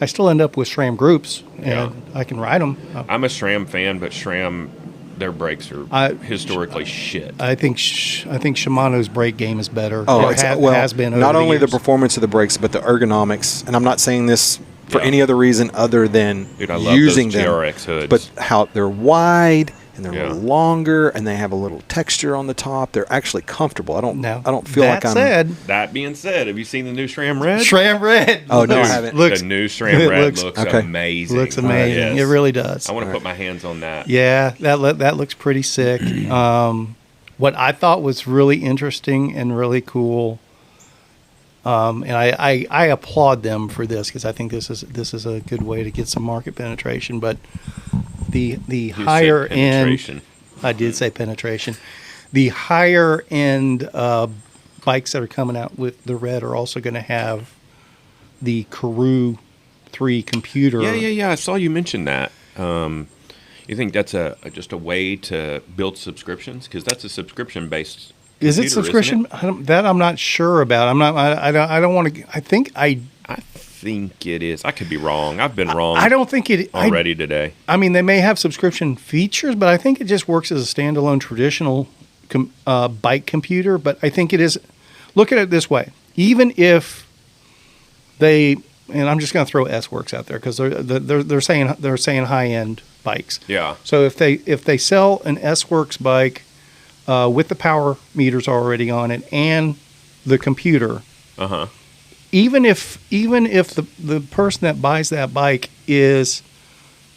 I still end up with SRAM groups, and I can ride them. I'm a SRAM fan, but SRAM, their brakes are historically shit. I think Shimano's brake game is better. Oh, has been over not only the years. the performance of the brakes, but the ergonomics. And I'm not saying this for any other reason other than I love using those them. GRX hoods. But how they're wide and they're a little longer, and they have a little texture on the top. They're actually comfortable. I don't feel like I'm. That being said, have you seen the new SRAM Red? SRAM Red. Oh no, I haven't. The new SRAM Red looks amazing. Looks amazing. It really does. I want to put my hands on that. Yeah, that looks pretty sick. What I thought was really interesting and really cool, and I applaud them for this because I think this is a good way to get some market penetration. But the higher end, I did say penetration. The higher end bikes that are coming out with the Red are also going to have the Karoo 3 computer. Yeah. I saw you mention that. You think that's just a way to build subscriptions? Because that's a subscription-based computer, is it subscription? That I'm not sure about. I don't want to. I think it is. I could be wrong. I've been wrong. I don't think it already today. I mean, they may have subscription features, but I think it just works as a standalone traditional bike computer. But I think it is. Look at it this way: even if they, and I'm just going to throw S-Works out there because they're saying high end bikes. Yeah. So if they sell an S-Works bike with the power meters already on it and the computer. Even if the person that buys that bike is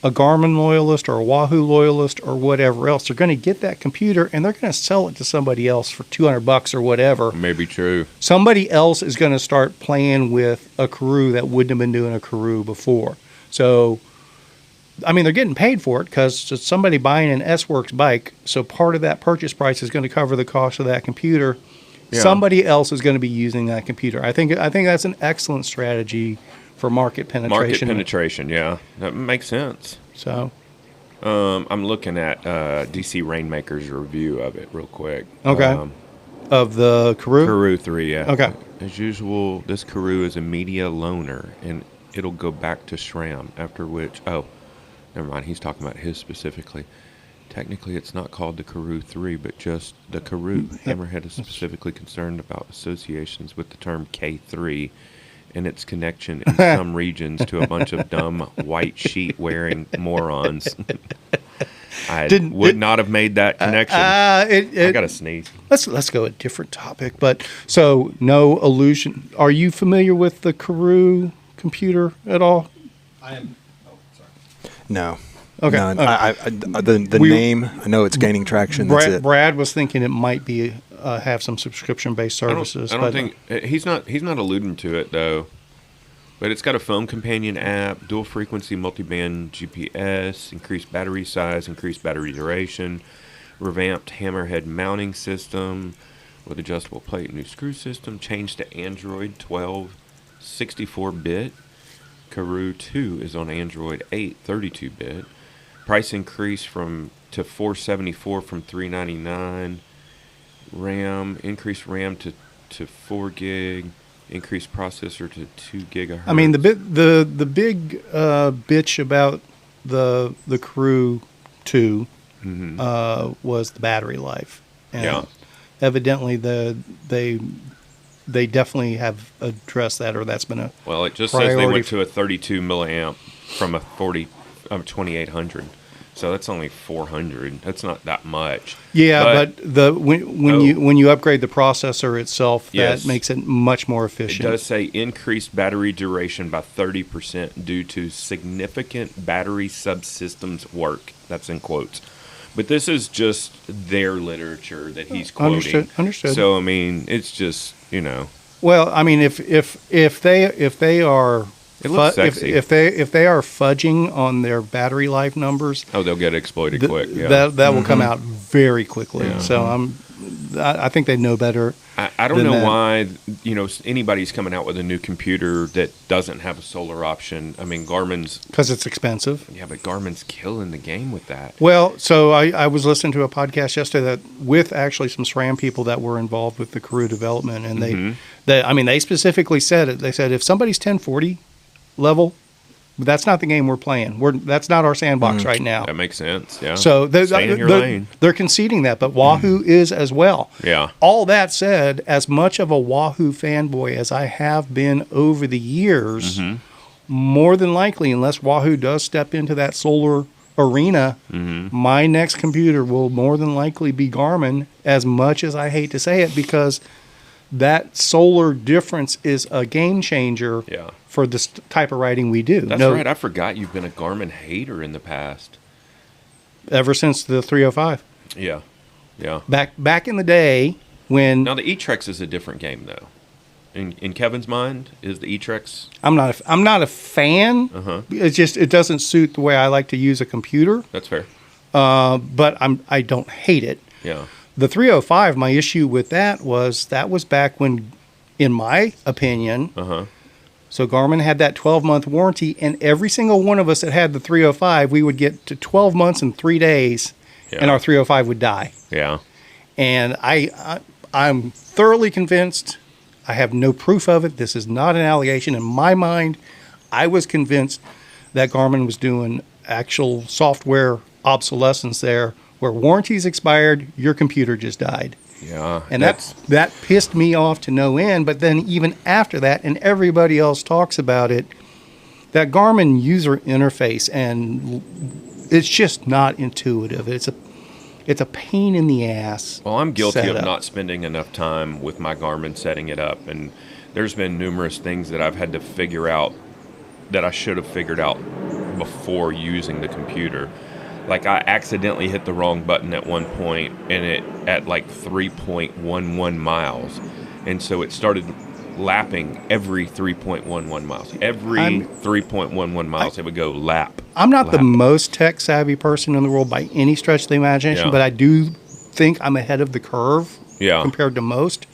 a Garmin loyalist or a Wahoo loyalist or whatever else, they're going to get that computer and they're going to sell it to somebody else for $200 or whatever. Maybe true. Somebody else is going to start playing with a Karoo that wouldn't have been doing a Karoo before. So, I mean, they're getting paid for it because it's somebody buying an S-Works bike. So part of that purchase price is going to cover the cost of that computer. Yeah. Somebody else is going to be using that computer. I think that's an excellent strategy for market penetration. Market penetration, yeah, that makes sense. So, I'm looking at DC Rainmaker's review of it real quick. Okay. Of the Karoo? Karoo 3, yeah. Okay. As usual, this Karoo is a media loner and it'll go back to SRAM, after which, oh, never mind, he's talking about his specifically. Technically, it's not called the Karoo 3, but just the Karoo. Hammerhead is specifically concerned about associations with the term K3 and its connection in some regions to a bunch of dumb white sheet-wearing morons. I would not have made that connection. I got to sneeze. Let's go a different topic. But so no illusion. Are you familiar with the Karoo computer at all? I am. Oh, sorry. No. Okay. No, the name, I know it's gaining traction. Brad was thinking it might be have some subscription-based services. I don't think he's not alluding to it though. But it's got a phone companion app, dual frequency multiband GPS, increased battery size, increased battery duration, revamped Hammerhead mounting system with adjustable plate, new screw system, changed to Android 12 64-bit. Karoo 2 is on Android 8 32-bit. Price increase to $474 from $399. RAM, increased RAM to 4 gig. Increased processor to 2 gigahertz. I mean, the big bitch about the Karoo 2 was the battery life. And evidently they definitely have addressed that, or that's been a well. It just priority. Says they went to a 32 milliamp from a 2800. So that's only 400. That's not that much. Yeah, but when you upgrade the processor itself, that makes it much more efficient. It does say increased battery duration by 30% due to significant battery subsystems work. That's in quotes. But this is just their literature that he's quoting. Understood. So I mean, it's just, Well, I mean, if they are. It looks sexy. If they are fudging on their battery life numbers, they'll get exploited quick. Yeah. That will come out very quickly. Yeah. So I think they know better. I don't know why anybody's coming out with a new computer that doesn't have a solar option. I mean, Garmin's because it's expensive. Yeah, but Garmin's killing the game with that. Well, so I was listening to a podcast yesterday with actually some SRAM people that were involved with the Karoo development, and they specifically said it. They said if somebody's 1040 level, that's not the game we're playing. That's not our sandbox right now. That makes sense. Yeah. So they're conceding that, but Wahoo is as well. Yeah. All that said, as much of a Wahoo fanboy as I have been over the years, more than likely, unless Wahoo does step into that solar arena, my next computer will more than likely be Garmin. As much as I hate to say it, because that solar difference is a game changer for this type of riding we do. That's right. I forgot you've been a Garmin hater in the past. Ever since the 305. Yeah. Yeah. Back in the day when... Now, the E-Trex is a different game, though. In Kevin's mind, is the E-Trex... I'm not a fan. It's just, it doesn't suit the way I like to use a computer. That's fair. But I don't hate it. Yeah. The 305, my issue with that was back when, in my opinion, so Garmin had that 12-month warranty, and every single one of us that had the 305, we would get to 12 months and 3 days, and our 305 would die. Yeah. And I'm thoroughly convinced, I have no proof of it, this is not an allegation. In my mind, I was convinced that Garmin was doing actual software obsolescence there, where warranties expired, your computer just died. Yeah. And that pissed me off to no end. But then even after that, and everybody else talks about it, that Garmin user interface, and it's just not intuitive. It's a pain in the ass. Well, I'm guilty of not spending enough time with my Garmin setting it up. And there's been numerous things that I've had to figure out that I should have figured out before using the computer. Like, I accidentally hit the wrong button at one point, and it at like 3.11 miles. And so it started lapping every 3.11 miles. Every 3.11 miles, it would go lap. I'm not the most tech-savvy person in the world by any stretch of the imagination, but I do think I'm ahead of the curve compared to most.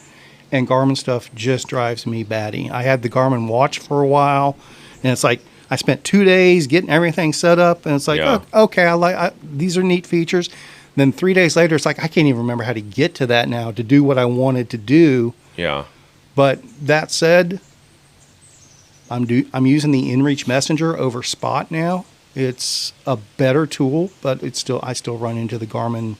And Garmin stuff just drives me batty. I had the Garmin watch for a while, and it's like, I spent 2 days getting everything set up, and it's like, okay, these are neat features. Then 3 days later, it's like, I can't even remember how to get to that now to do what I wanted to do. Yeah. But that said, I'm using the InReach Messenger over Spot now. It's a better tool, but I still run into the Garmin.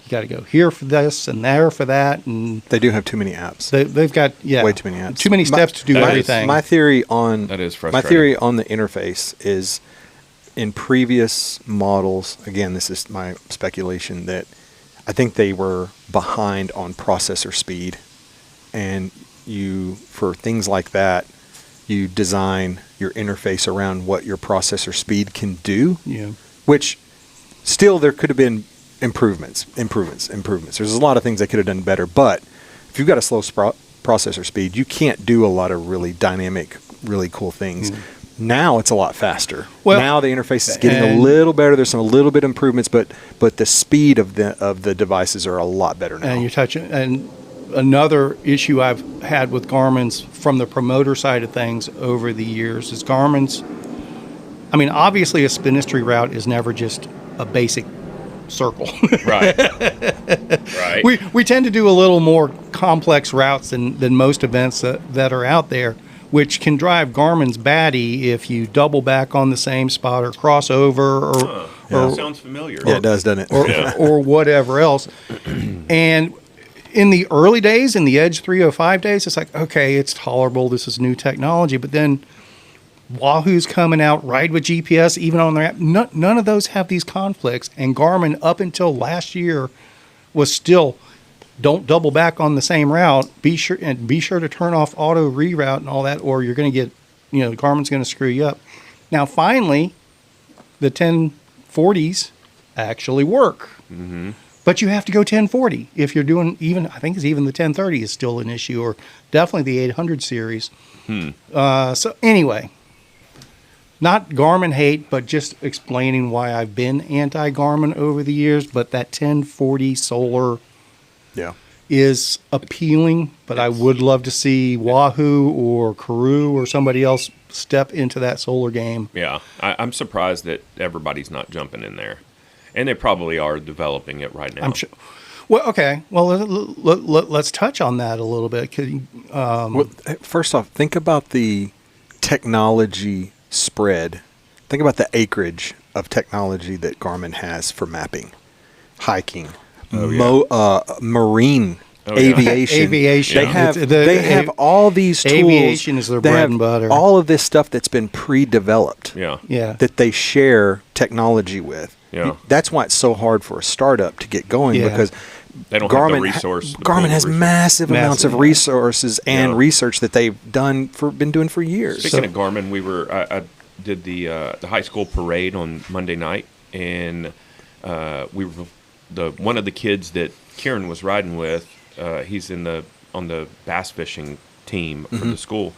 You got to go here for this and there for that, and they do have too many apps. They've got way too many apps, too many steps to do everything. My theory on that is frustrating. My theory on the interface is, in previous models, again, this is my speculation, that I think they were behind on processor speed, and for things like that, you design your interface around what your processor speed can do. Yeah. Which still there could have been improvements. There's a lot of things they could have done better, but if you've got a slow processor speed, you can't do a lot of really dynamic, really cool things. Now it's a lot faster. Well, now the interface is getting a little better. There's a little bit of improvements, but the speed of the devices are a lot better now. And you're touching, and another issue I've had with Garmin's from the promoter side of things over the years is Garmin's. I mean, obviously, a spin history route is never just a basic circle. Right. We tend to do a little more complex routes than most events that are out there, which can drive Garmin's batty if you double back on the same spot or cross over or sounds familiar. Yeah, it does, doesn't it? Or whatever else. And in the early days, in the Edge 305 days, it's like, okay, it's tolerable. This is new technology. But then Wahoo's coming out, Ride with GPS, even on their app. None of those have these conflicts. And Garmin, up until last year, was still, don't double back on the same route. Be sure to turn off auto reroute and all that, or you're going to get, Garmin's going to screw you up. Now, finally, the 1040s actually work. Mm-hmm. But you have to go 1040 if you're doing I think even the 1030 is still an issue, or definitely the 800 series. So anyway, not Garmin hate, but just explaining why I've been anti-Garmin over the years. But that 1040 solar is appealing, but I would love to see Wahoo or Karoo or somebody else step into that solar game. Yeah, I'm surprised that everybody's not jumping in there. And they probably are developing it right now. I'm sure. Well, okay. Well, let's touch on that a little bit. First off, think about the technology spread. Think about the acreage of technology that Garmin has for mapping, hiking, marine, aviation. They have all these tools. Aviation is their bread and butter. All of this stuff that's been pre-developed. That they share technology with. Yeah. That's why it's so hard for a startup to get going, because they don't have the resource. Garmin has massive amounts of resources and research that they've been doing for years. Speaking of Garmin, I did the high school parade on Monday night, and one of the kids that Kieran was riding with, he's on the bass fishing team for the school,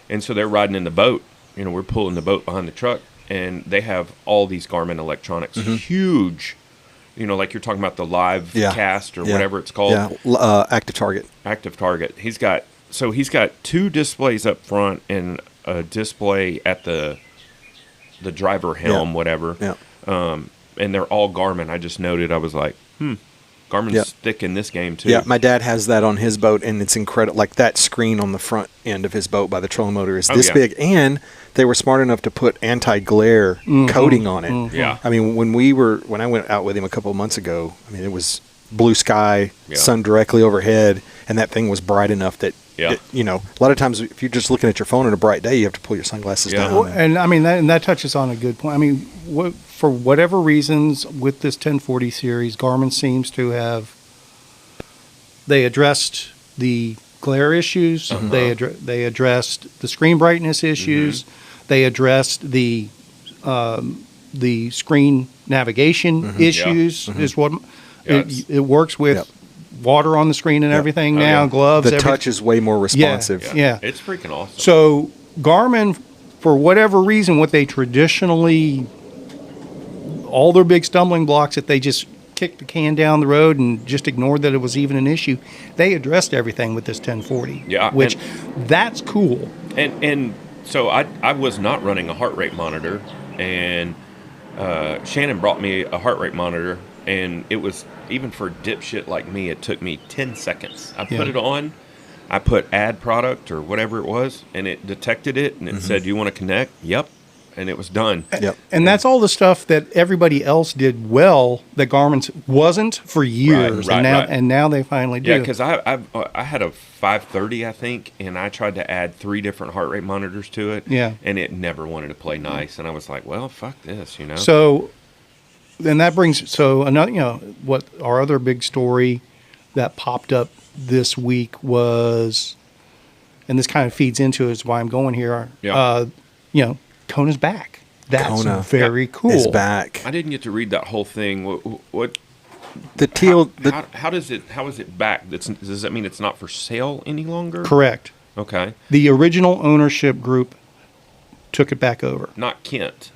and so they're riding in the boat. We're pulling the boat behind the truck. And they have all these Garmin electronics, huge, like you're talking about the live cast or whatever it's called. Yeah, Active Target. He's got 2 displays up front and a display at the driver helm, whatever. Yeah. And they're all Garmin. I just noted, I was like, Garmin's thick in this game too. Yeah, my dad has that on his boat, and it's incredible. Like that screen on the front end of his boat by the trolling motor is this big, and they were smart enough to put anti-glare coating on it. Yeah, I mean, when I went out with him a couple of months ago, I mean, it was blue sky, sun directly overhead, and that thing was bright enough that a lot of times if you're just looking at your phone on a bright day, you have to pull your sunglasses down. Well, and I mean that touches on a good point. I mean, for whatever reasons with this 1040 series, Garmin seems to have addressed the glare issues. They addressed the screen brightness issues. They addressed the screen navigation issues. Is what it works with. Water on the screen and everything now, gloves. The touch is way more responsive. Yeah. It's freaking awesome. So Garmin, for whatever reason, what they traditionally, all their big stumbling blocks that they just kicked the can down the road and just ignored that it was even an issue, they addressed everything with this 1040. Yeah. Which, that's cool. And so I was not running a heart rate monitor, and Shannon brought me a heart rate monitor, and it was, even for a dipshit like me, it took me 10 seconds. I put it on, I put add product or whatever it was, and it detected it, and it said, "You want to connect?" Yep. And it was done. Yep. And that's all the stuff that everybody else did well that Garmin wasn't for years. Right. And now they finally do. Yeah, because I had a 530, I think, and I tried to add 3 different heart rate monitors to it. Yeah. And it never wanted to play nice. And I was like, well, fuck this, you know? So then that brings, so another, what our other big story that popped up this week was, and this kind of feeds into is why I'm going here. Yeah. Kona's back. That's Kona very cool. Is back. I didn't get to read that whole thing. What the teal? How is it back? Does that mean it's not for sale any longer? Correct. Okay. The original ownership group took it back over. Not Kent.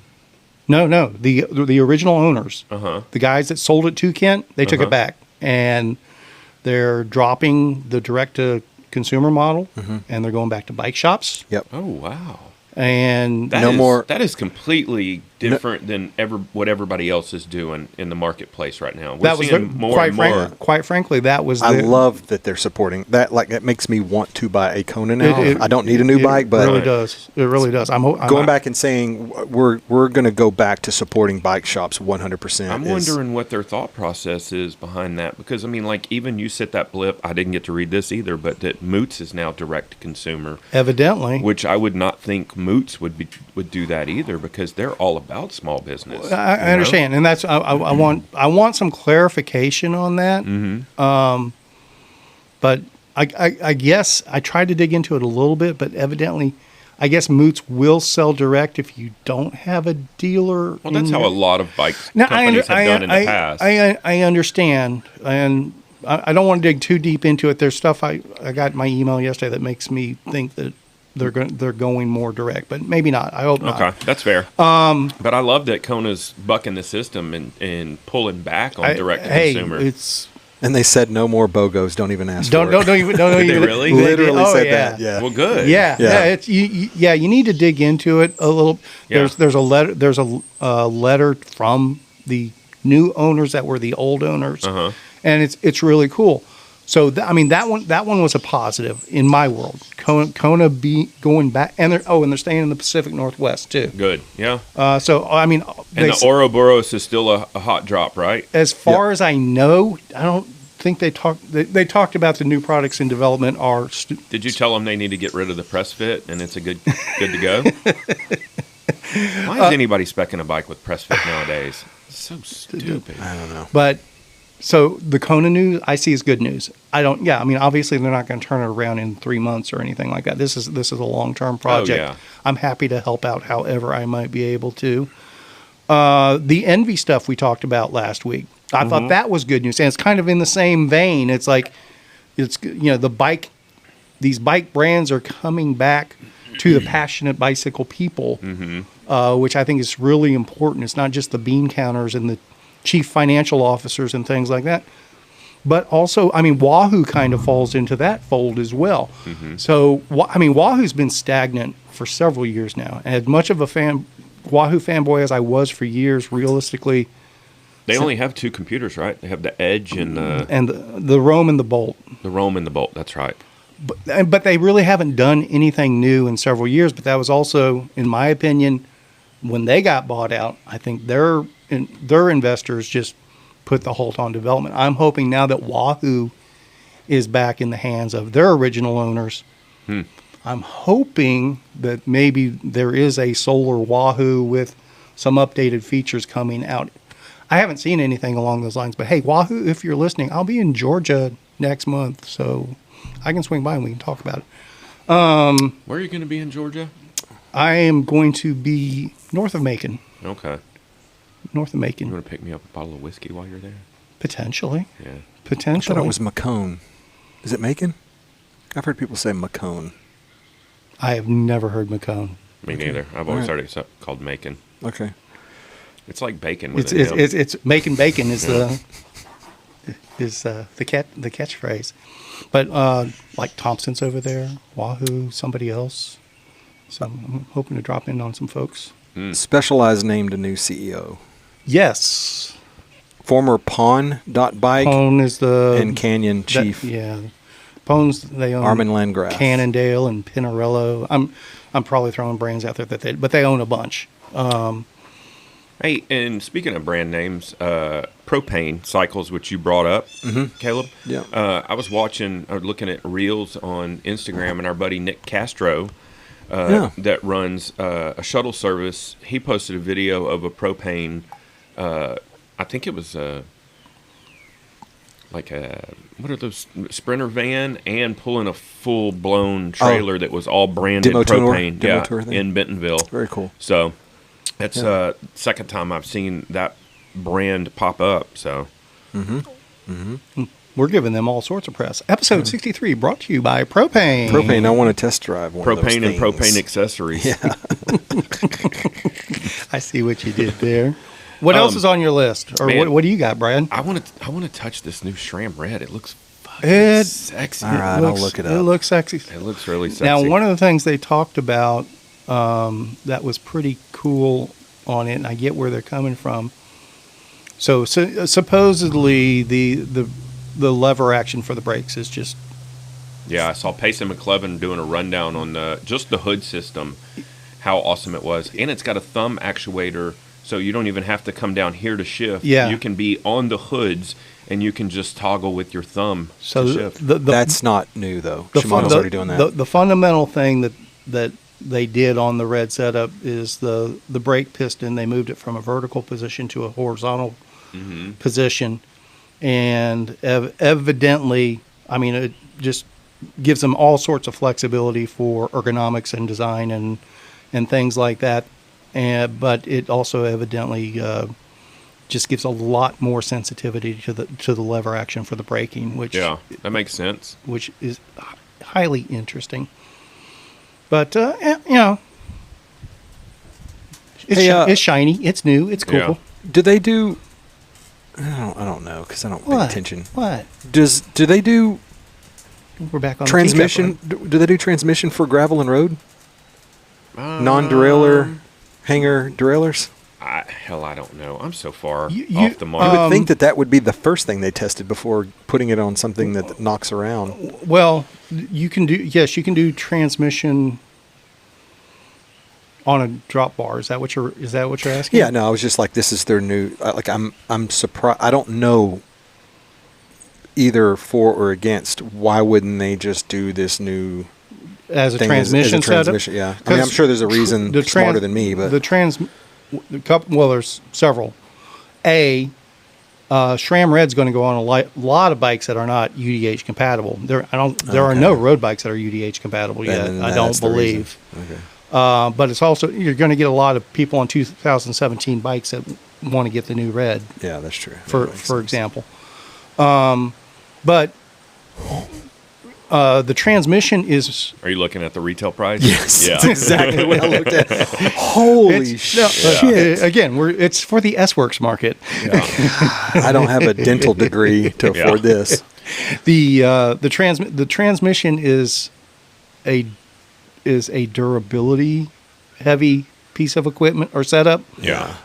No. The original owners. Uh-huh. The guys that sold it to Kent, they took it back, and they're dropping the direct to consumer model, and they're going back to bike shops. Yep. Oh wow. And that is completely different than what everybody else is doing in the marketplace right now. We're seeing more and more. Quite frankly, that was. I love that they're supporting that. Like, it makes me want to buy a Kona now. I don't need a new bike, but it really does. It really does. I'm going back and saying we're going to go back to supporting bike shops 100%. I'm wondering what their thought process is behind that, because I mean, like, even you set that blip. I didn't get to read this either, but that Moots is now direct to consumer, evidently, which I would not think Moots would do that either, because they're all about small business. I understand, and that's I want some clarification on that. But I guess I tried to dig into it a little bit, but evidently, I guess Moots will sell direct if you don't have a dealer. Well, that's how a lot of bike companies have done in the past. I understand, and I don't want to dig too deep into it. There's stuff I got in my email yesterday that makes me think that they're going more direct, but maybe not. I hope not. Okay, that's fair. But I love that Kona's bucking the system and pulling back on direct to consumer. And they said no more BOGOs. Don't even ask. Don't even. Did they really? Literally said that. Yeah. Well, good. Yeah. It's you need to dig into it a little. Yeah. There's a letter. There's a letter from the new owners that were the old owners, and it's really cool. So that one was a positive in my world. Kona going back, and they're staying in the Pacific Northwest too. Good, yeah. So I mean, and the Ouroboros is still a hot drop, right? As far as I know, I don't think they talked. They talked about the new products in development are. Did you tell them they need to get rid of the press fit and it's good to go? Why is anybody speccing a bike with press fit nowadays? It's so stupid. I don't know, but. So the Kona news I see is good news. Obviously they're not going to turn it around in 3 months or anything like that. This is a long-term project. Oh, yeah. I'm happy to help out however I might be able to. The Envy stuff we talked about last week, I thought that was good news, and it's kind of in the same vein. It's like these bike brands are coming back to the passionate bicycle people, which I think is really important. It's not just the bean counters and the chief financial officers and things like that, but also, Wahoo kind of falls into that fold as well. So, Wahoo's been stagnant for several years now. And as much of a Wahoo fanboy as I was for years, realistically, they only have 2 computers, right? They have the Edge and the Roam and the Bolt. The Roam and the Bolt. That's right. But they really haven't done anything new in several years. But that was also, in my opinion, when they got bought out. I think their investors just put the halt on development. I'm hoping now that Wahoo is back in the hands of their original owners, I'm hoping that maybe there is a solar Wahoo with some updated features coming out. I haven't seen anything along those lines, but hey, Wahoo, if you're listening, I'll be in Georgia next month, so I can swing by and we can talk about it. Where are you going to be in Georgia? I am going to be north of Macon. Okay. North of Macon. You want to pick me up a bottle of whiskey while you're there? Potentially. Yeah. Potentially. I thought it was Macone. Is it Macon? I've heard people say Macone. I have never heard Macone. Me neither. I've always heard it called Macon. Okay. It's like bacon with it's Macon bacon is the catchphrase. But like Thompson's over there, Wahoo, somebody else. So I'm hoping to drop in on some folks. Specialized named a new CEO. Yes. Former Pawn.bike Pawn is the and Canyon chief. Pones, they own Armin Landgraf, Cannondale, and Pinarello. I'm probably throwing brands out there but they own a bunch. Hey, and speaking of brand names, propane cycles, which you brought up, Caleb. Yeah. I was looking at reels on Instagram, and our buddy Nick Castro, that runs a shuttle service. He posted a video of a propane. I think it was what are those, Sprinter van, and pulling a full blown trailer that was all branded propane, in Bentonville. Very cool. So. That's the second time I've seen that brand pop up. So, we're giving them all sorts of press. Episode 63 brought to you by Propane. Propane. I want to test drive one of those propane and things. propane accessories. Yeah. I see what you did there. What else is on your list, or man, what do you got, Brian? I want to touch this new SRAM Red. It looks fucking sexy. All right, I'll look it up. It looks sexy. It looks really sexy. Now, one of the things they talked about that was pretty cool on it, and I get where they're coming from. So supposedly the lever action for the brakes is just... Yeah, I saw Payson McClevin doing a rundown on just the hood system, how awesome it was. And it's got a thumb actuator, so you don't even have to come down here to shift. Yeah. You can be on the hoods, and you can just toggle with your thumb to shift. That's not new, though. Shimano's already doing that. The fundamental thing that they did on the Red setup is the brake piston. They moved it from a vertical position to a horizontal position, and evidently, I mean, it just gives them all sorts of flexibility for ergonomics and design and things like that. But it also evidently just gives a lot more sensitivity to the lever action for the braking, which that makes sense. Which is highly interesting. But it's shiny, it's new, it's cool. Yeah. Do they do? I don't know because I don't pay attention. What? Do they do? We're back on transmission. The do they do transmission for gravel and road? Non-derailleur, hanger derailleurs. I don't know. I'm so far off the mark. I would think that would be the first thing they tested before putting it on something that knocks around. Well, you can do transmission on a drop bar. Is that what you're asking? Yeah, no, I was just like, this is their new. I'm surprised. I don't know either for or against. Why wouldn't they just do this new as a thing transmission as a transmission? setup? Yeah, I mean, I'm sure there's a reason smarter than me, but there's several. SRAM Red's going to go on a lot of bikes that are not UDH compatible. There are no road bikes that are UDH compatible yet. I don't believe. Okay. But it's also, you're going to get a lot of people on 2017 bikes that want to get the new Red. Yeah, that's true. For example. But the transmission is... Are you looking at the retail price? Yes, Yeah. that's exactly what I looked at. Holy shit. Again, it's for the S-Works market. Yeah. I don't have a dental degree to afford this. The transmission is a durability heavy piece of equipment or setup. Yeah.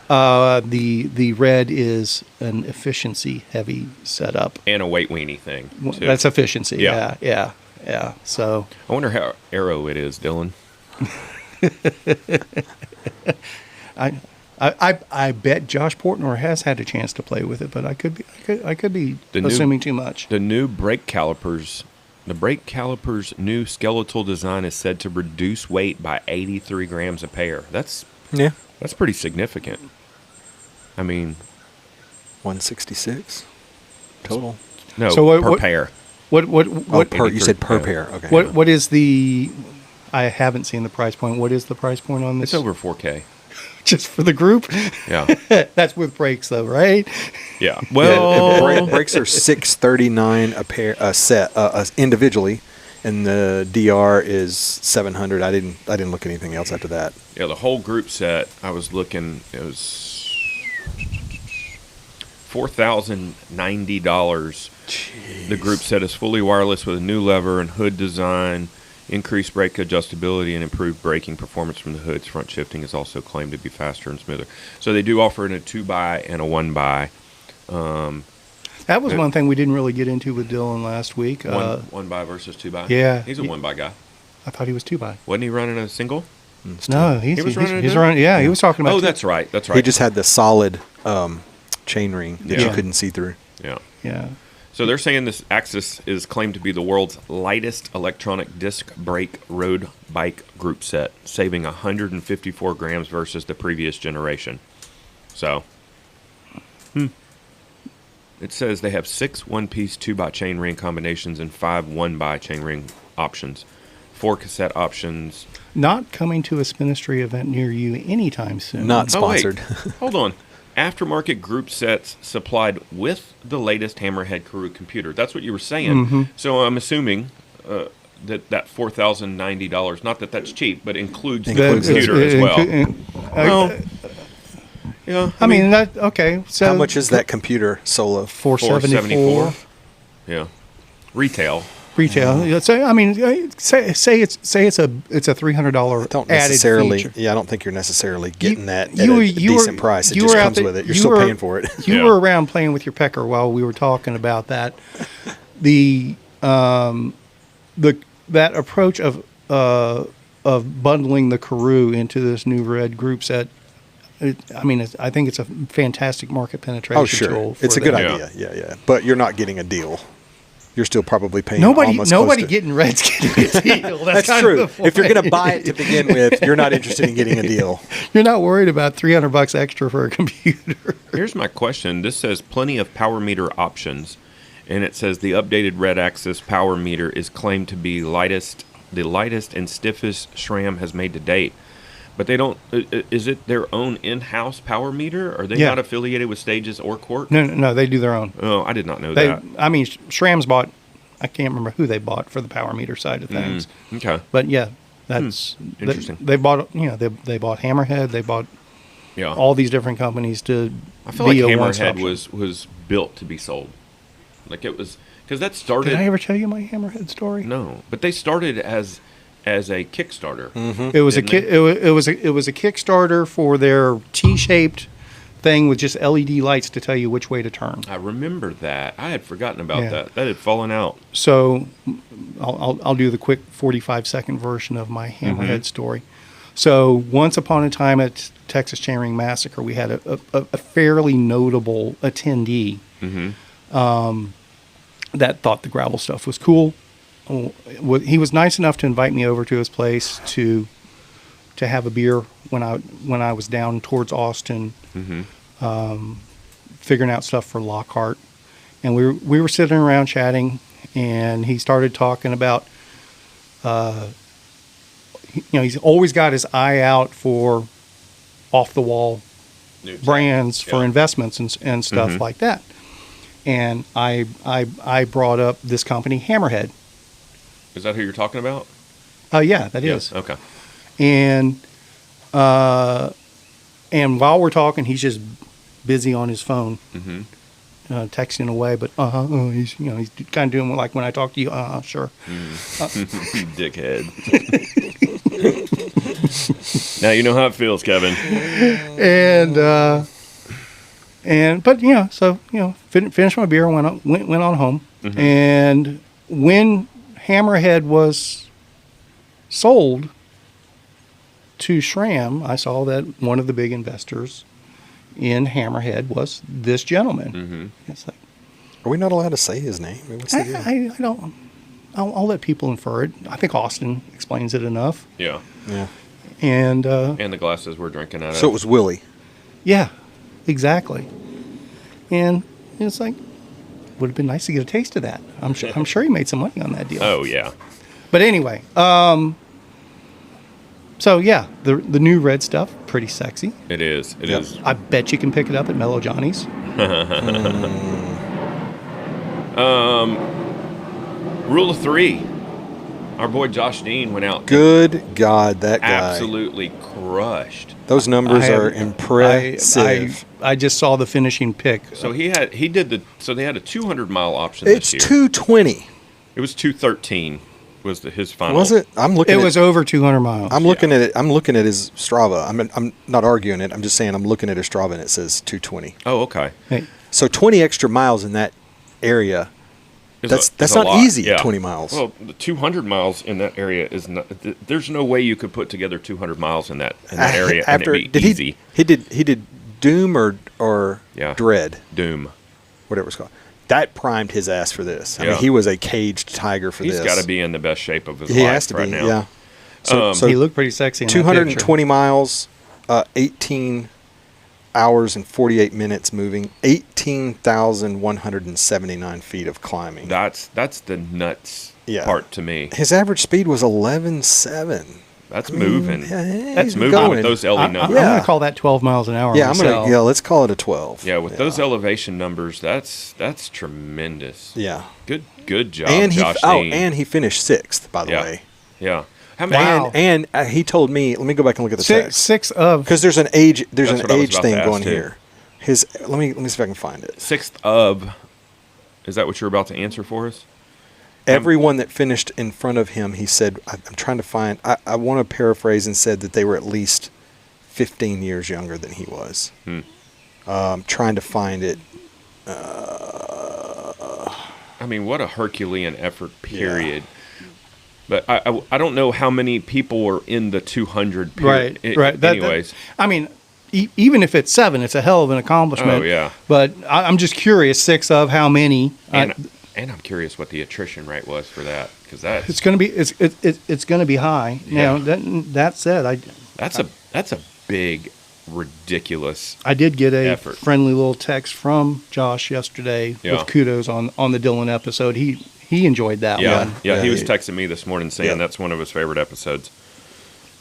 The Red is an efficiency heavy setup. And a weight weenie thing, too. That's efficiency. Yeah. Yeah. So I wonder how aero it is, Dylan. I bet Josh Portnoy has had a chance to play with it, but I could be assuming too much. The new brake calipers. The brake caliper's new skeletal design is said to reduce weight by 83 grams a pair. That's pretty significant. I mean, 166 total. No, so per pair. What you said per pair. Okay. What is the? I haven't seen the price point. What is the price point on this? It's over $4,000. Just for the group? Yeah. That's with brakes though, right? Yeah. Well, brakes are $639 a pair, a set, individually, and the DR is $700. I didn't look at anything else after that. Yeah, the whole group set. I was looking. It was $4,090. The group set is fully wireless with a new lever and hood design. Increased brake adjustability and improved braking performance from the hoods. Front shifting is also claimed to be faster and smoother. So they do offer in a 2x and a 1x. That was one thing we didn't really get into with Dylan last week. One by versus two by. Yeah, he's a one by guy. I thought he was two by. Wasn't he running a single? No, he was running. Yeah, he was talking about. Oh, that's right. That's right. He just had the solid chain ring that you couldn't see through. Yeah. Yeah. So they're saying this Axis is claimed to be the world's lightest electronic disc brake road bike group set, saving 154 grams versus the previous generation. So, it says they have 6 one-piece 2x chain ring combinations and 5 1x chain ring options, 4 cassette options. Not coming to a Spinistry event near you anytime soon. Not sponsored. Hold on. Aftermarket group sets supplied with the latest Hammerhead Karoo computer. That's what you were saying. Mm-hmm. So I'm assuming that $4,090, not that that's cheap, but includes the computer as well. Yeah. I mean, that okay. So how much is that computer solo? $474. Yeah. Retail. Yeah, so I mean, say it's a $300 don't added necessarily. feature. Yeah, I don't think you're necessarily getting that at a decent price. It just comes with it. You're still paying for it. You were around playing with your pecker while we were talking about that. That approach of bundling the Karoo into this new red group set. I think it's a fantastic market penetration tool. It's a good idea. Yeah. But you're not getting a deal. You're still probably paying nobody getting Red's getting a deal. That's true. If you're going to buy it to begin with, you're not interested in getting a deal. You're not worried about $300 extra for a computer. Here's my question. This says plenty of power meter options, and it says the updated Red Axis power meter is claimed to be the lightest and stiffest SRAM has made to date. But they don't. Is it their own in-house power meter? Are they not affiliated with Stages or Quark? No, they do their own. Oh, I did not know that. I mean, SRAM's bought. I can't remember who they bought for the power meter side of things. Okay, but yeah, that's interesting. They bought. They bought Hammerhead. They bought all these different companies to. I feel like Hammerhead was built to be sold. Like it was because that started. Did I ever tell you my Hammerhead story? No, but they started as a Kickstarter. Mm-hmm. It was a Kickstarter for their T-shaped thing with just LED lights to tell you which way to turn. I remember that. I had forgotten about that. That had fallen out. So I'll do the quick 45-second version of my Hammerhead story. So once upon a time at Texas Chainring Massacre, we had a fairly notable attendee that thought the gravel stuff was cool. He was nice enough to invite me over to his place to have a beer when I was down towards Austin, figuring out stuff for Lockhart, and we were sitting around chatting, and he started talking about, he's always got his eye out for off the wall brands for investments and stuff like that, and I brought up this company Hammerhead. Is that who you're talking about? Yeah, that is. Okay. And while we're talking, he's just busy on his phone, texting away. But he's kind of doing like when I talk to you. Sure. Dickhead. Now you know how it feels, Kevin. Finished my beer and went on home. And when Hammerhead was sold to SRAM, I saw that one of the big investors in Hammerhead was this gentleman. It's like, are we not allowed to say his name? What's the deal? I don't. I'll let people infer it. I think Austin explains it enough. Yeah. And the glasses we're drinking out of. So it was Willie. Yeah, exactly. And it's like, would have been nice to get a taste of that. I'm sure he made some money on that deal. Oh yeah. But anyway, so yeah, the new red stuff, pretty sexy. It is. It is. I bet you can pick it up at Mellow Johnny's. Rule of 3. Our boy Josh Dean went out. Good God, that guy absolutely crushed. Those numbers are impressive. I just saw the finishing pick. So they had a 200-mile option it's this year. It's 220. It was 213 was his final. Was it? It was over 200 miles. I'm looking at it. I'm looking at his Strava. I'm not arguing it. I'm just saying I'm looking at his Strava and it says 220. Oh, okay. Hey. So 20 extra miles in that area, that's not easy. 20 miles. Well, the 200 miles in that area is not. There's no way you could put together 200 miles in that area After, and it'd be easy. He did Doom or Dread. Doom, whatever it's called. That primed his ass for this. I mean, he was a caged tiger for this. He's got to be in the best shape of his life has to right be, now. Yeah. So he looked pretty sexy in 220 miles, 18 hours and 48 minutes moving, 18,179 feet of climbing. That's the nuts part to me. His average speed was 11.7. That's moving. That's moving with those LE numbers. I'm going to call that 12 miles an hour. Yeah, let's call it a 12. Yeah, with those elevation numbers, that's tremendous. Yeah. Good job, Josh Dean. And he finished 6th, by the way. Yeah. And he told me, let me go back and look at the text. 6 of, because there's an age thing going here. Let me see if I can find it. 6th of, is that what you're about to answer for us? Everyone that finished in front of him, he said, I'm trying to find, I want to paraphrase and said that they were at least 15 years younger than he was. Trying to find it. I mean, what a Herculean effort, period. Yeah. But I don't know how many people were in the 200 period. Right. Anyways. I mean, even if it's 7, it's a hell of an accomplishment. Oh, yeah. But I'm just curious, 6 of how many. And I'm curious what the attrition rate was for that, because it's going to be it's going to be high. Yeah. Now that said, that's a big, ridiculous. I did get a effort. Friendly little text from Josh yesterday with kudos on the Dylan episode. He enjoyed that one. Yeah, he was texting me this morning saying that's one of his favorite episodes.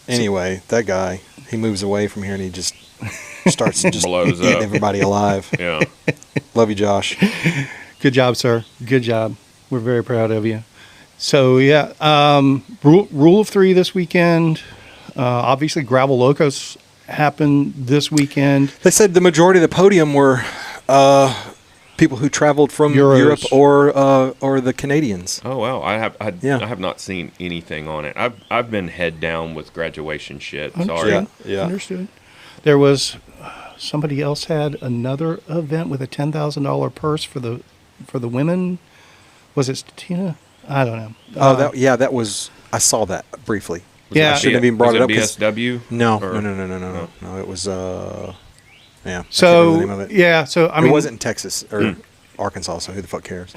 Anyway, that guy, he moves away from here and he just starts just blows eating up. everybody alive. Yeah. Love you, Josh. Good job, sir. Good job. We're very proud of you. So, rule of 3 this weekend. Obviously, Gravel Locos happened this weekend. They said the majority of the podium were people who traveled from Europe or the Canadians. Oh, wow. I have not seen anything on it. I've been head down with graduation shit. Sorry. Yeah. Understood. There was somebody else had another event with a $10,000 purse for the women. Was it Tina? I don't know. That was. I saw that briefly. I shouldn't have even brought it up. BSW? No. It was. Yeah. So the name of it. Yeah. So I mean, it wasn't in Texas or Arkansas. So who the fuck cares?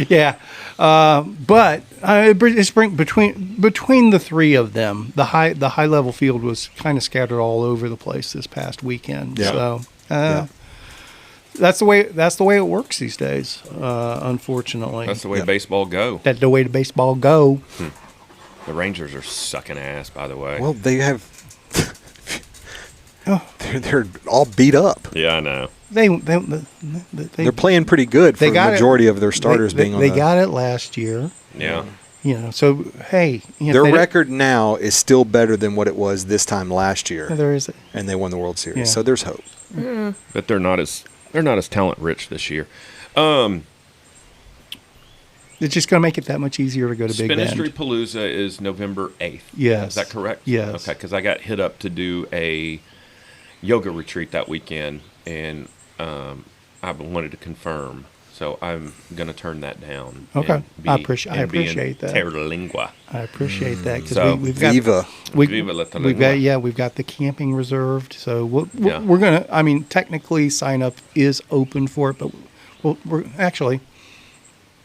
Yeah. But it's between the 3 of them, the high level field was kind of scattered all over the place this past weekend. Yeah. So. That's the way it works these days. Unfortunately, that's the way baseball go. That's the way the baseball go. The Rangers are sucking ass, by the way. Well, they have. They're all beat up. Yeah, I know. They're playing pretty good for the majority of their starters being on. They got it last year. Yeah. So hey, their record now is still better than what it was this time last year. There is, and they won the World Series. So there's hope. Yeah. But they're not as talent rich this year. It's just going to make it that much easier to go to Big Bend. Spin Industry Palooza is November 8th. Yes. Is that correct? Yes. Okay, because I got hit up to do a yoga retreat that weekend, and I wanted to confirm. So I'm going to turn that down. Okay. I appreciate that. Terlingua. I appreciate that because we've got Viva we've got the camping reserved. So we're going to. I mean, technically, sign up is open for it, but we're actually,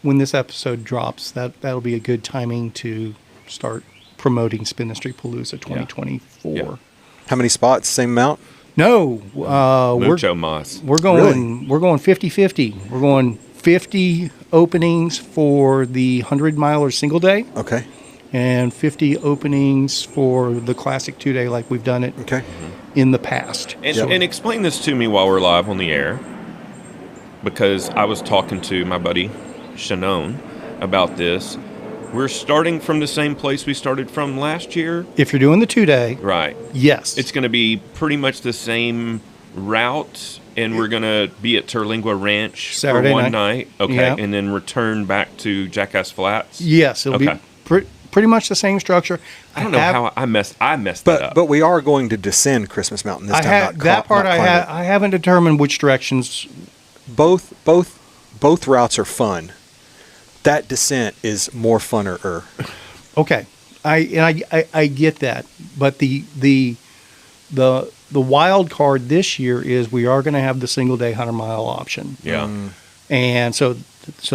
when this episode drops, that'll be a good timing to start promoting Spin Industry Palooza 2024. Yeah. How many spots? Same amount? No, Mucho más. We're going 50-50. We're going 50 openings for the 100-miler single day. Okay. And 50 openings for the classic 2-day like we've done it in the past. And explain this to me while we're live on the air, because I was talking to my buddy Shannon about this. We're starting from the same place we started from last year. If you're doing the 2-day. Right. Yes. It's going to be pretty much the same route, and we're going to be at Terlingua Ranch Saturday for one night. Okay. Yeah. And then return back to Jackass Flats. Yes. It'll be pretty much the same structure. I don't know how I messed that up. But we are going to descend Christmas Mountain this time. I haven't determined which directions. Both both routes are fun. That descent is more funner. Okay, I get that, but the wild card this year is we are going to have the single day 100-mile option. Yeah, and so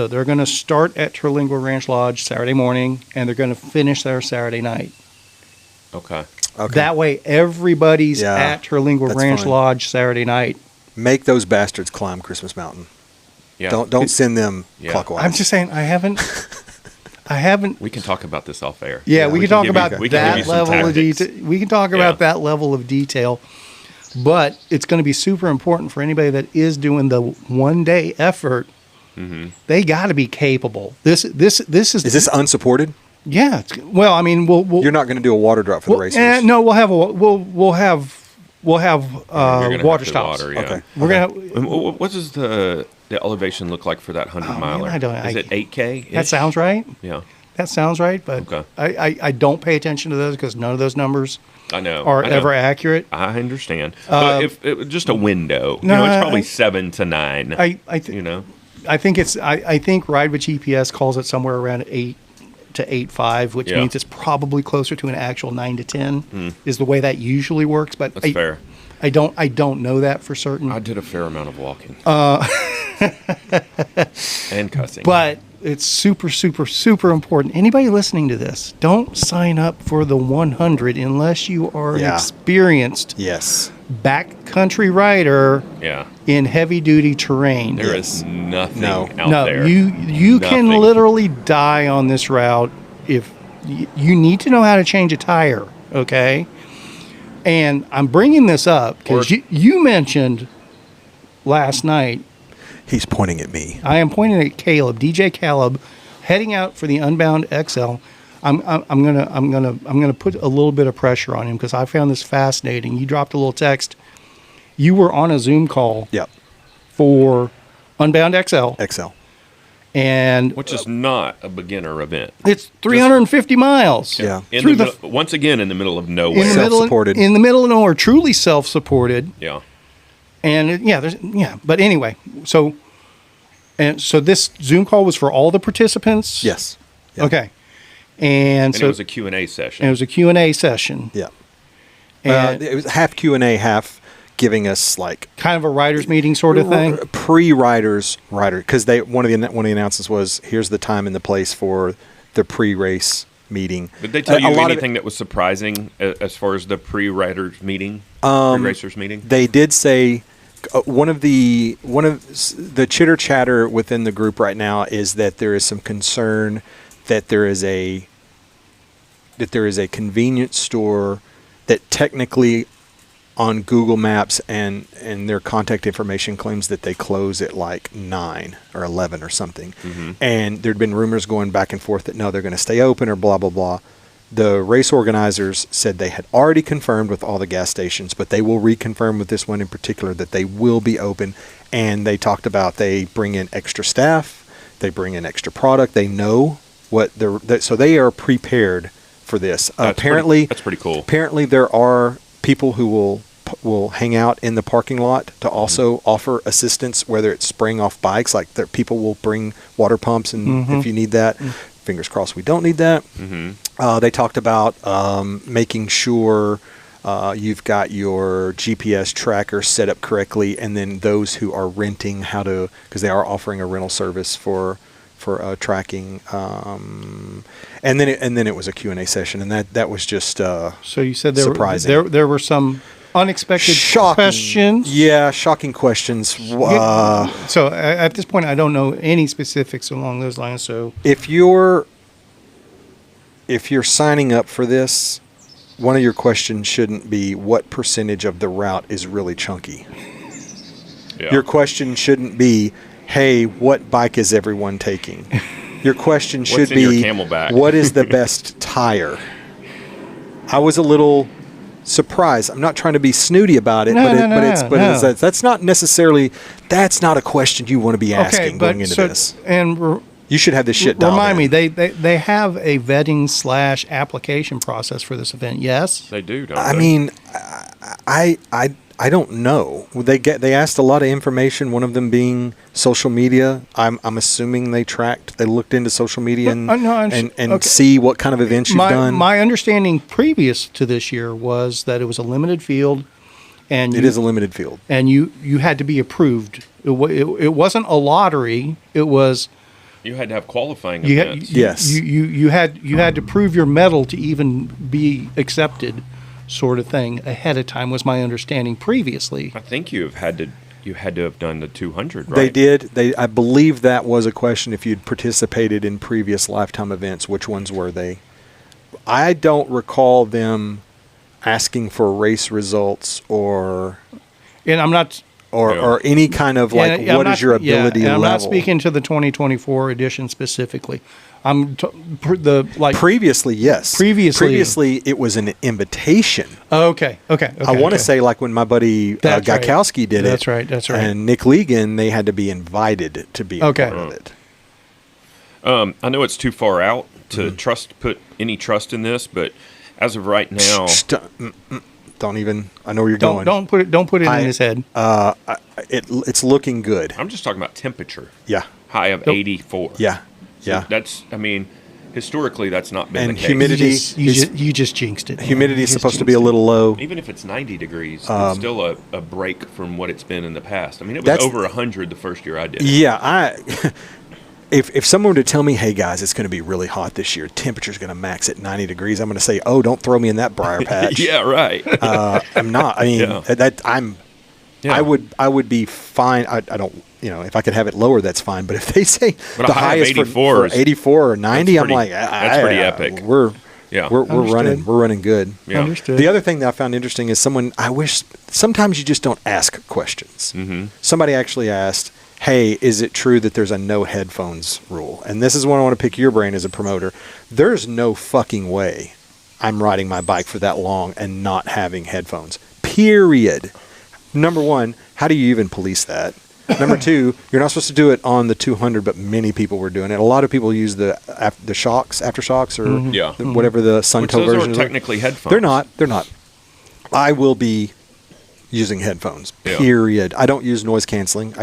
they're going to start at Terlingua Ranch Lodge Saturday morning, and they're going to finish there Saturday night. Okay. That way, everybody's at Terlingua Ranch Lodge Saturday night. Make those bastards climb Christmas Mountain. Yeah. Don't send them clockwise. I'm just saying, I haven't. We can talk about this off air. Yeah, we can talk about that level of detail. We can talk about that level of detail, but it's going to be super important for anybody that is doing the 1 day effort. Mm-hmm. They got to be capable. This is this unsupported? Yeah. Well, I mean, you're not going to do a water drop for the racers. No, we'll have water stops. Water, yeah. Okay. We're gonna. What does the elevation look like for that 100-miler? Is it 8K? That sounds right. Yeah. That sounds right, but I don't pay attention to those because none of those numbers are ever accurate. I understand. But if it was just a window, it's probably 7 to 9. I think Ride with GPS calls it somewhere around 8 to 8.5, which means it's probably closer to an actual 9 to 10 is the way that usually works. But that's fair. I don't know that for certain. I did a fair amount of walking and cussing, but it's super, super, super important. Anybody listening to this, don't sign up for the 100 unless you are an experienced backcountry rider in heavy duty terrain. There is nothing out there. You can literally die on this route if you need to know how to change a tire, okay? And I'm bringing this up because you mentioned last night. He's pointing at me. I am pointing at Caleb, DJ Caleb, heading out for the Unbound XL. I'm gonna put a little bit of pressure on him because I found this fascinating. You dropped a little text. You were on a Zoom call. Yep. For Unbound XL. And which is not a beginner event. It's 350 miles. Yeah. Once again, in the middle of nowhere. Self-supported. In the middle of nowhere, truly self-supported. Yeah. And but anyway, so this Zoom call was for all the participants? Yes. Yep. Okay. And so it was a Q&A session. Yeah. And it was half Q&A, half giving us like kind of a writers meeting sort of thing. Pre-riders, because one of the announcements was here's the time and the place for the pre-race meeting. Did they tell you anything that was surprising as far as the pre-riders meeting, pre-racers meeting? They did say one of the chitter chatter within the group right now is that there is some concern that there is a convenience store that technically on Google Maps and their contact information claims that they close at like 9 or 11 or something. Mm-hmm. And there'd been rumors going back and forth that no, they're going to stay open or blah, blah, blah. The race organizers said they had already confirmed with all the gas stations, but they will reconfirm with this one in particular that they will be open. And they talked about they bring in extra staff, they bring in extra product, they know what so they are prepared for this. That's pretty cool. Apparently there are people who will hang out in the parking lot to also offer assistance, whether it's spraying off bikes, like people will bring water pumps and if you need that. Fingers crossed we don't need that. They talked about making sure you've got your GPS tracker set up correctly, and then those who are renting because they are offering a rental service for tracking, and then it was a Q&A session, and that was just so you said surprising. There were some unexpected questions. Yeah, shocking questions. So at this point, I don't know any specifics along those lines. So if you're signing up for this, one of your questions shouldn't be what percentage of the route is really chunky. Yeah. Your question shouldn't be, hey, what bike is everyone taking? Your question should be, your Camelback? What is the best tire? I was a little surprised. I'm not trying to be snooty about it, that's not a question you want to be asking going into this. And you should have this shit dialed Remind me, they have a vetting / application process for this event, yes? They do, don't I they? mean, I I don't know. They asked a lot of information. One of them being social media. I'm assuming they looked into social media and see what kind of events you've done. My understanding previous to this year was that it was a limited field, and it is a limited field, and you had to be approved. It wasn't a lottery. It was. You had to have qualifying events. Yes. You had to prove your medal to even be accepted, sort of thing, ahead of time, was my understanding previously. I think you had to have done the 200, right? They did. I believe that was a question if you'd participated in previous lifetime events. Which ones were they? I don't recall them asking for race results or. And I'm not. Or any kind of what is your ability level? I'm not speaking to the 2024 edition specifically. Previously, yes. Previously, it was an invitation. Okay. I want to say like when my buddy Gajkowski did it. That's right. And Nick Legan, they had to be invited to be a part of it. I know it's too far out to put any trust in this, but as of right now, don't even. I know where you're going. Don't put it in his head. It's looking good. I'm just talking about temperature. Yeah. High of 84. Yeah. So yeah. That's. I mean, historically, that's not been the case. Humidity. You just jinxed it. Humidity is supposed to be a little low. Even if it's 90 degrees, it's still a break from what it's been in the past. I mean, it was over 100 the first year I did. Yeah. If someone were to tell me, hey, guys, it's going to be really hot this year, temperature's going to max at 90 degrees, I'm going to say, oh, don't throw me in that briar patch. Yeah, right. I'm not. I mean, I would be fine. I don't, if I could have it lower, that's fine. But if they say the highest for 84 or 90, I'm like, that's pretty epic. We're running good. Yeah. Understood. The other thing that I found interesting is sometimes you just don't ask questions. Mm-hmm. Somebody actually asked, hey, is it true that there's a no headphones rule? And this is one I want to pick your brain as a promoter. There's no fucking way I'm riding my bike for that long and not having headphones. Period. Number one, how do you even police that? Number two, you're not supposed to do it on the 200, but many people were doing it. A lot of people use the aftershocks, or whatever the Suntoe version. Those are technically headphones. They're not. I will be using headphones. Period. I don't use noise canceling.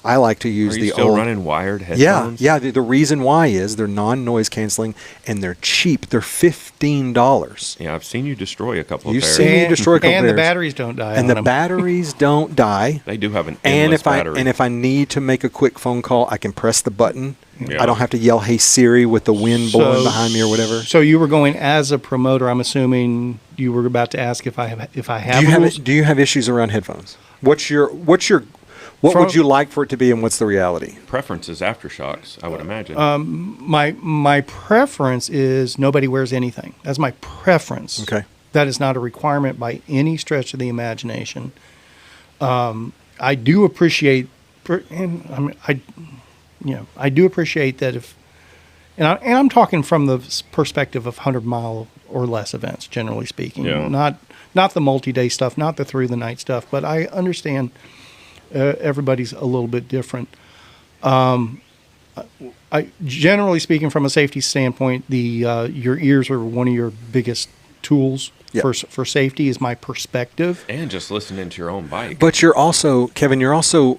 I like to use the old. Are you still running wired headphones? Yeah. The reason why is they're non-noise canceling and they're cheap. They're $15. Yeah, I've seen you destroy a couple of pairs. You've seen me destroy a couple of pairs. And the batteries don't die. And the batteries don't die. They do have an endless battery. And if I need to make a quick phone call, I can press the button. Yeah. I don't have to yell, "Hey Siri," with the wind blowing behind me or whatever. So you were going as a promoter. I'm assuming you were about to ask if I have. Do you have issues around headphones? What would you like for it to be, and what's the reality? Preference is aftershocks, I would imagine. My preference is nobody wears anything. That's my preference. Okay. That is not a requirement by any stretch of the imagination. I do appreciate, I do appreciate that and I'm talking from the perspective of 100-mile or less events, generally speaking. Yeah. Not the multi-day stuff, not the through-the-night stuff, but I understand. Everybody's a little bit different. Generally speaking, from a safety standpoint, your ears are one of your biggest tools for safety. Is my perspective. And just listening to your own bike. But you're also, Kevin. You're also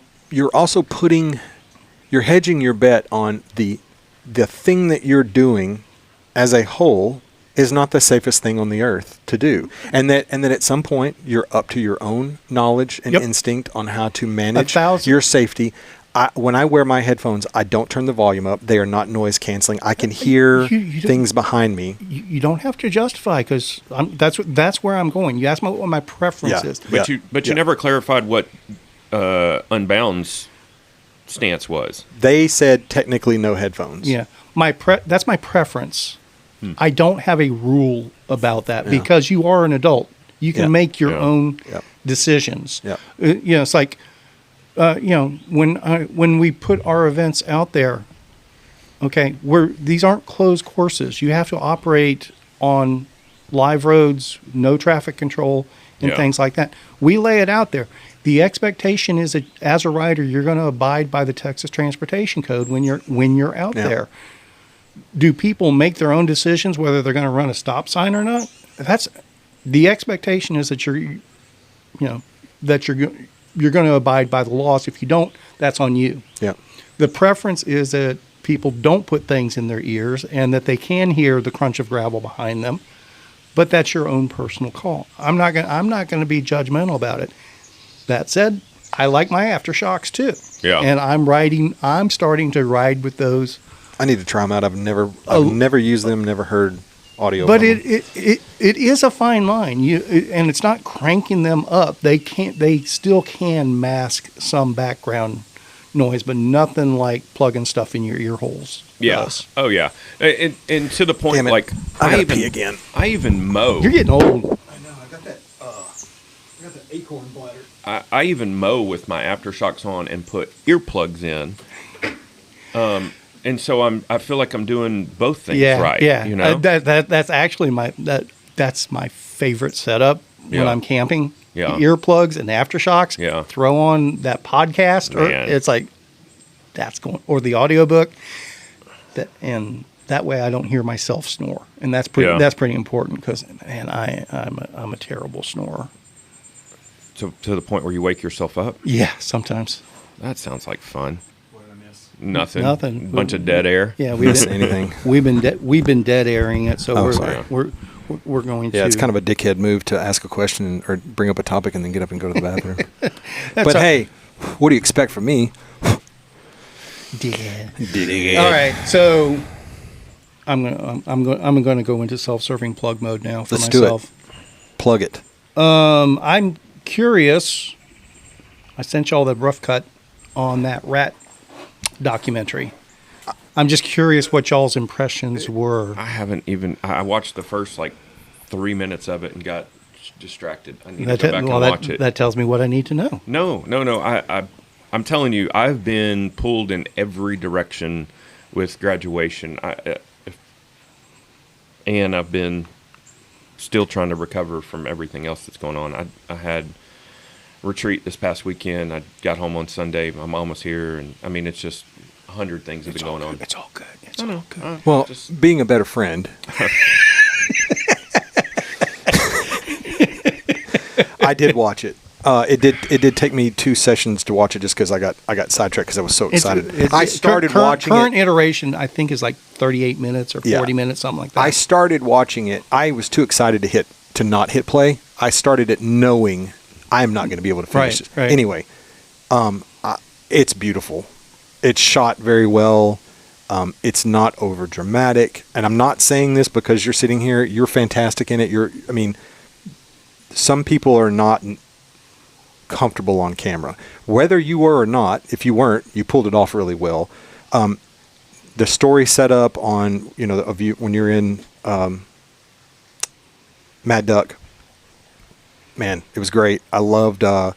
hedging your bet on the thing that you're doing as a whole is not the safest thing on the earth to do. And that at some point you're up to your own knowledge and instinct on how to manage your safety. When I wear my headphones, I don't turn the volume up. They are not noise canceling. I can hear things behind me. You don't have to justify, because that's where I'm going. You asked me what my preference is. But you never clarified what Unbound's stance was. They said technically no headphones. Yeah. That's my preference. I don't have a rule about that because you are an adult. You can make your own decisions. Yeah. It's like, when we put our events out there, okay, these aren't closed courses. You have to operate on live roads, no traffic control, and things like that. We lay it out there. The expectation is that as a rider, you're going to abide by the Texas Transportation Code when you're out there. Do people make their own decisions whether they're going to run a stop sign or not? That's the expectation, is that that you're going to abide by the laws. If you don't, that's on you. Yeah. The preference is that people don't put things in their ears and that they can hear the crunch of gravel behind them, but that's your own personal call. I'm not going to be judgmental about it. That said, I like my aftershocks too. Yeah. And I'm starting to ride with those. I need to try them out. I've never used them, never heard audio. But it is a fine line. And it's not cranking them up. They still can mask some background noise, but nothing like plugging stuff in your ear holes. Yeah. does. Oh yeah. And to the point, like I gotta pee again. I even mow. You're getting old. I know. I got that acorn bladder. I even mow with my aftershocks on and put earplugs in. And so I feel like I'm doing both things right. Yeah. You know? That's actually that's my favorite setup when I'm camping. Yeah. The earplugs and the aftershocks. Yeah. Throw on that podcast, or Man. it's like that's going, or the audiobook. And that way I don't hear myself snore, and that's pretty important because man, I'm a terrible snorer. To the point where you wake yourself up. Yeah, sometimes. That sounds like fun. What did I miss? Nothing. Bunch of dead air. Yeah, anything. We've been dead airing it, so sorry. we're going to. Yeah, it's kind of a dickhead move to ask a question or bring up a topic and then get up and go to the bathroom. But hey, what do you expect from me? Yeah. All right, so I'm gonna go into self-serving plug mode now for Let's myself. do it. Plug it. I'm curious. I sent y'all the rough cut on that rat documentary. I'm just curious what y'all's impressions were. I haven't even. I watched the first 3 minutes of it and got distracted. I need to go back and watch it. That tells me what I need to know. No. I'm telling you, I've been pulled in every direction with graduation, and I've been still trying to recover from everything else that's going on. I had retreat this past weekend. I got home on Sunday. My mom was here, and I mean, it's just 100 things have been going on. It's all good. It's all good. Well, being a better friend, I did watch it. It did take me 2 sessions to watch it just because I got sidetracked because I was so excited. I started watching current iteration, I think, is 38 minutes or 40 minutes, something like that. I started watching it. I was too excited to not hit play. I started it knowing I'm not going to be able to finish it. Right. Anyway, it's beautiful. It's shot very well. It's not over dramatic, and I'm not saying this because you're sitting here. You're fantastic in it. Some people are not comfortable on camera. Whether you were or not, if you weren't, you pulled it off really well. The story set up on of you when you're in Mad Duck. Man, it was great. I loved the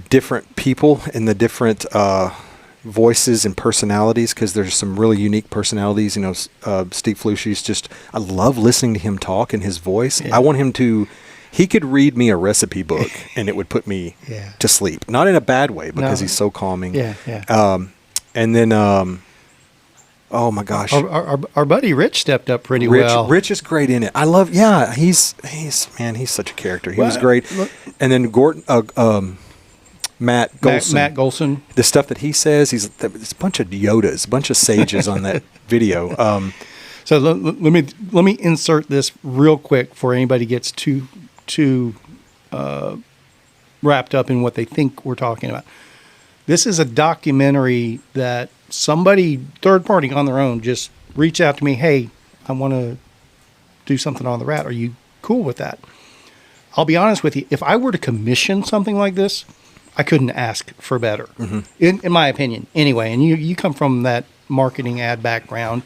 different people and the different voices and personalities because there's some really unique personalities. Steve Flushy's I love listening to him talk and his voice. Yeah. I want him to. He could read me a recipe book and it would put me to sleep. Not in a bad way because he's so calming. Yeah. And then, oh my gosh, our buddy Rich stepped up pretty well. Rich is great in it. I love. Yeah, he's such a character. He was great. And then Gordon, Matt Golson. The stuff that he says, it's a bunch of Yodas, a bunch of sages on that video. So let me insert this real quick before anybody gets too wrapped up in what they think we're talking about. This is a documentary that somebody, third party on their own, just reached out to me. Hey, I want to do something on the rat. Are you cool with that? I'll be honest with you. If I were to commission something like this, I couldn't ask for better, in my opinion. Anyway, and you come from that marketing ad background.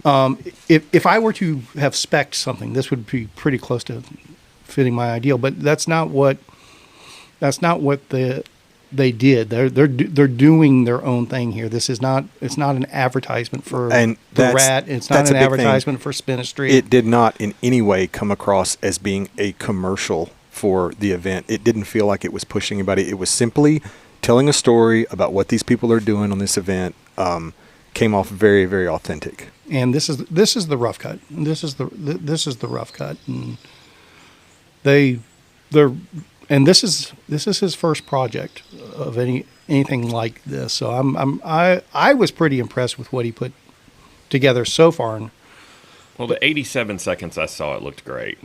If I were to have spec'd something, this would be pretty close to fitting my ideal. But that's not what they did. They're doing their own thing here. It's not an advertisement for the rat. It's not an advertisement for Spinistry. It did not in any way come across as being a commercial for the event. It didn't feel like it was pushing anybody. It was simply telling a story about what these people are doing on this event. Came off very, very authentic. And this is the rough cut. This is the rough cut. And they and this is his first project of anything like this. So I was pretty impressed with what he put together so far. Well, the 87 seconds I saw, it looked great.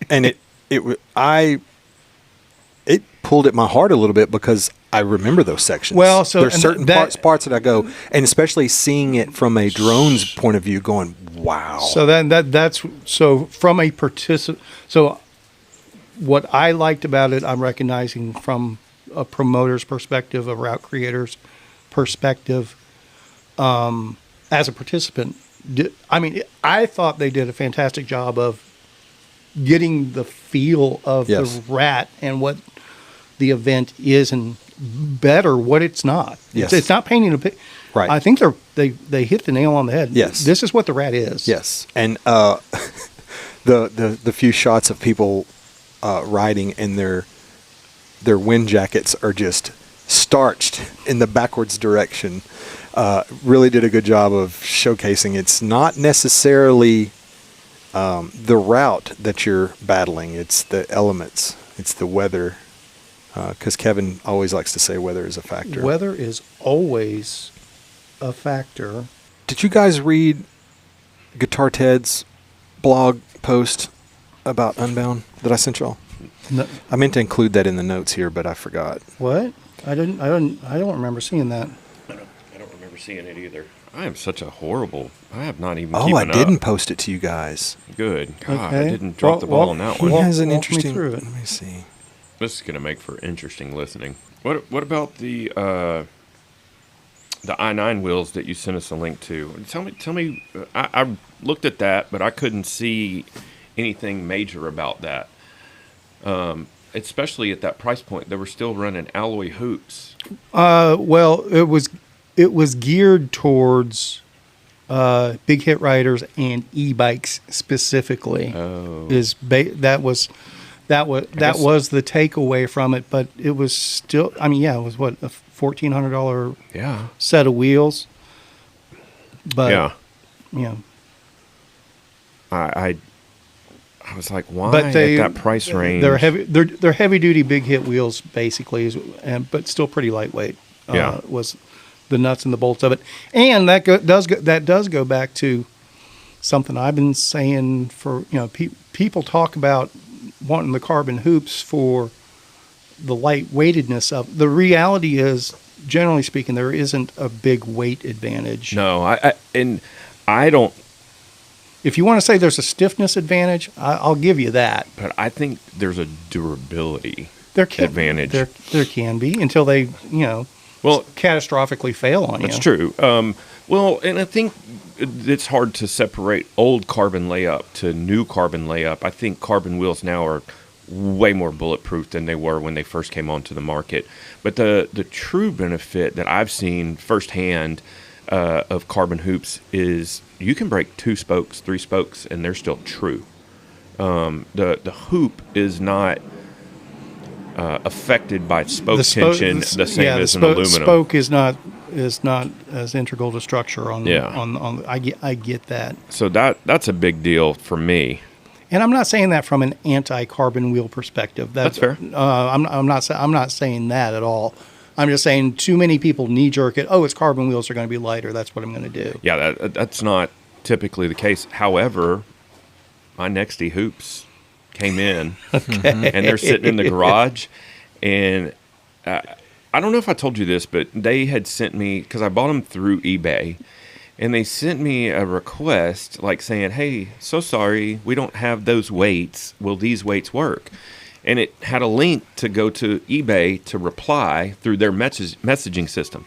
And it pulled at my heart a little bit because I remember those sections. Well, so there's certain parts that I go, and especially seeing it from a drone's point of view, going, wow. So that's from a participant. So what I liked about it, I'm recognizing from a promoter's perspective, a route creator's perspective, as a participant. I thought they did a fantastic job of getting the feel of the rat and what the event is, and better what it's not. Yes. It's not painting a picture. Right. I think they hit the nail on the head. Yes. This is what the rat is. Yes. And the few shots of people riding in their wind jackets are just starched in the backwards direction. Really did a good job of showcasing it's not necessarily the route that you're battling. It's the elements. It's the weather. Because Kevin always likes to say weather is a factor. Weather is always a factor. Did you guys read Guitar Ted's blog post about Unbound that I sent y'all? No. I meant to include that in the notes here, but I forgot. What? I don't remember seeing that. I don't remember seeing it either. I am such a horrible. I have not even. Oh, I didn't post it to you guys. Good. God, okay. I didn't drop the ball on that one. He has an walk interesting. me through it. Let me see. This is going to make for interesting listening. What about the i9 wheels that you sent us a link to? Tell me. I looked at that, but I couldn't see anything major about that. Especially at that price point, they were still running alloy hoops. Well, it was geared towards big hit riders and e-bikes specifically. Oh, That was the takeaway from it, but it was still. It was what, a $1,400 set of wheels. But I was like, why at that price range? They're heavy. They're heavy duty big hit wheels basically, but still pretty lightweight. Was the nuts and the bolts of it, and that does go back to something I've been saying for people talk about wanting the carbon hoops for the lightweightedness of. The reality is, generally speaking, there isn't a big weight advantage. No, I don't. If you want to say there's a stiffness advantage, I'll give you that. But I think there's a durability advantage. There can be until they catastrophically fail on you. That's true. And I think it's hard to separate old carbon layup to new carbon layup. I think carbon wheels now are way more bulletproof than they were when they first came onto the market. But the true benefit that I've seen firsthand of carbon hoops is you can break 2 spokes, 3 spokes, and they're still true. The hoop is not affected by spoke tension the same as an aluminum. Spoke is not as integral to structure on. I get that. So that's a big deal for me. And I'm not saying that from an anti-carbon wheel perspective. That's fair. I'm not saying that at all. I'm just saying too many people knee-jerk it. Oh, it's carbon wheels are going to be lighter. That's what I'm going to do. Yeah, that's not typically the case. However, my Nexty hoops came in, and they're sitting in the garage. And I don't know if I told you this, but they had sent me, because I bought them through eBay, and they sent me a request like saying, hey, so sorry, we don't have those weights. Will these weights work? And it had a link to go to eBay to reply through their messaging system.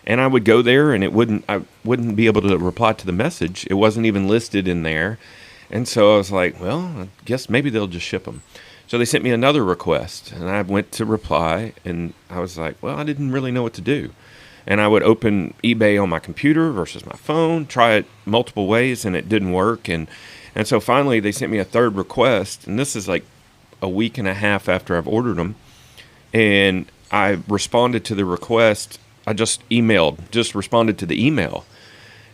And I would go there, and I wouldn't be able to reply to the message. It wasn't even listed in there. And so I was like, well, I guess maybe they'll just ship them. So they sent me another request, and I went to reply, and I was like, well, I didn't really know what to do. And I would open eBay on my computer versus my phone, try it multiple ways, and it didn't work. And so finally they sent me a third request, and this is like a week and a half after I've ordered them. And I responded to the request. I just responded to the email.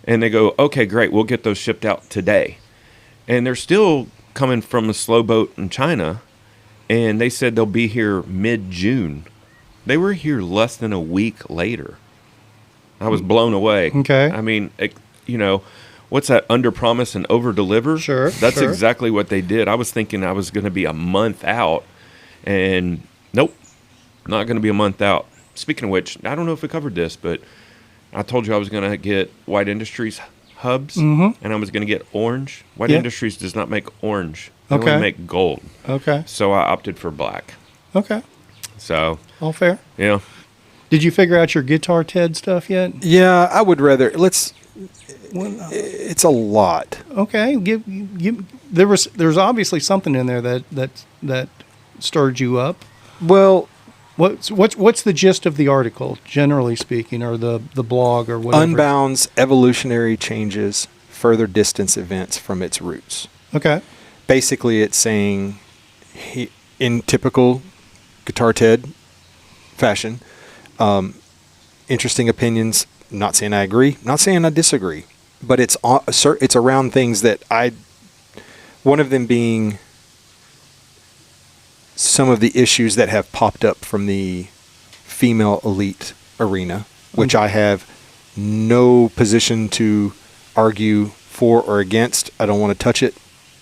And they go, okay, great, we'll get those shipped out today. And they're still coming from a slow boat in China. and they said they'll be here mid-June. They were here less than a week later. I was blown away. Okay. I mean, what's that, under promise and over deliver? Sure. That's exactly what they did. I was thinking I was going to be a month out, and nope, not going to be a month out. Speaking of which, I don't know if we covered this, but I told you I was going to get White Industries hubs, and I was going to get orange. White Industries does not make orange. They only make gold. Okay. So I opted for black. Okay. So. All fair. Yeah. Did you figure out your guitar TED stuff yet? Yeah, I would rather. It's a lot. Okay. There's obviously something in there that stirred you up. Well, what's the gist of the article, generally speaking, or the blog or whatever? Unbound's evolutionary changes further distance events from its roots. Okay. Basically, it's saying, in typical Guitar TED fashion, interesting opinions. Not saying I agree, not saying I disagree, but it's around things that one of them being some of the issues that have popped up from the female elite arena, which I have no position to argue for or against. I don't want to touch it.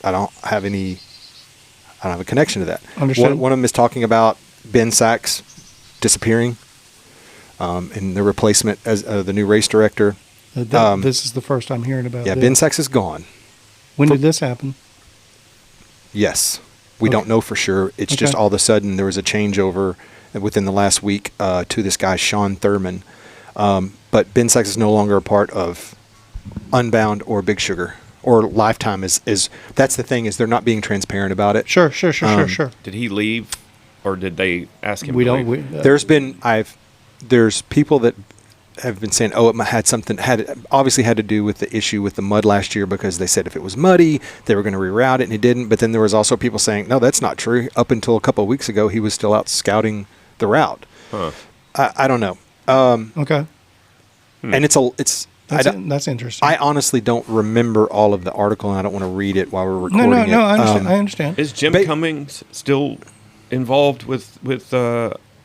I don't have a connection to that. Understood. One of them is talking about Ben Sachs disappearing, and the replacement as the new race director. This is the first I'm hearing about. Yeah, this. Ben Sachs is gone. When did this happen? Yes. We don't know for sure. It's just all of a sudden there was a changeover within the last week to this guy, Sean Thurman. But Ben Sachs is no longer a part of Unbound or Big Sugar. Or Lifetime is that's the thing, is they're not being transparent about it. Sure. Did he leave, or did they ask him? There's people that have been saying, it obviously had to do with the issue with the mud last year, because they said if it was muddy, they were going to reroute it, and he didn't. But then there was also people saying, no, that's not true. Up until a couple of weeks ago, he was still out scouting the route. Huh. I don't know. Okay. And that's interesting. I honestly don't remember all of the article, and I don't want to read it while we're recording it. No, I understand. Is Jim Cummings still involved with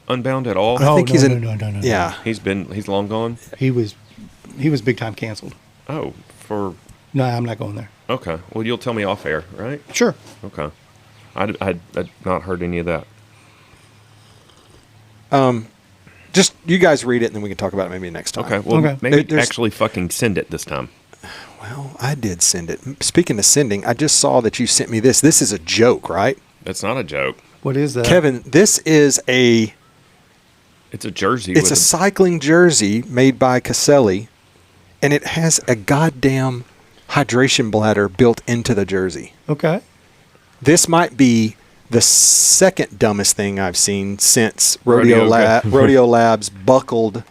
Unbound at all? I think he's in. No. Yeah, he's long gone. He was big time canceled. Oh, No, I'm not going there. Okay. Well, you'll tell me off air, right? Sure. Okay. I'd not heard any of that. just you guys read it, and then we can talk about it maybe next time. Okay. Well, maybe actually fucking send it this time. Well, I did send it. Speaking of sending, I just saw that you sent me this. This is a joke, right? It's not a joke. What is that? Kevin, this is a... It's a jersey. It's a cycling jersey made by Caselli, and it has a goddamn hydration bladder built into the jersey. Okay. This might be the second dumbest thing I've seen since Rodeo Labs buckled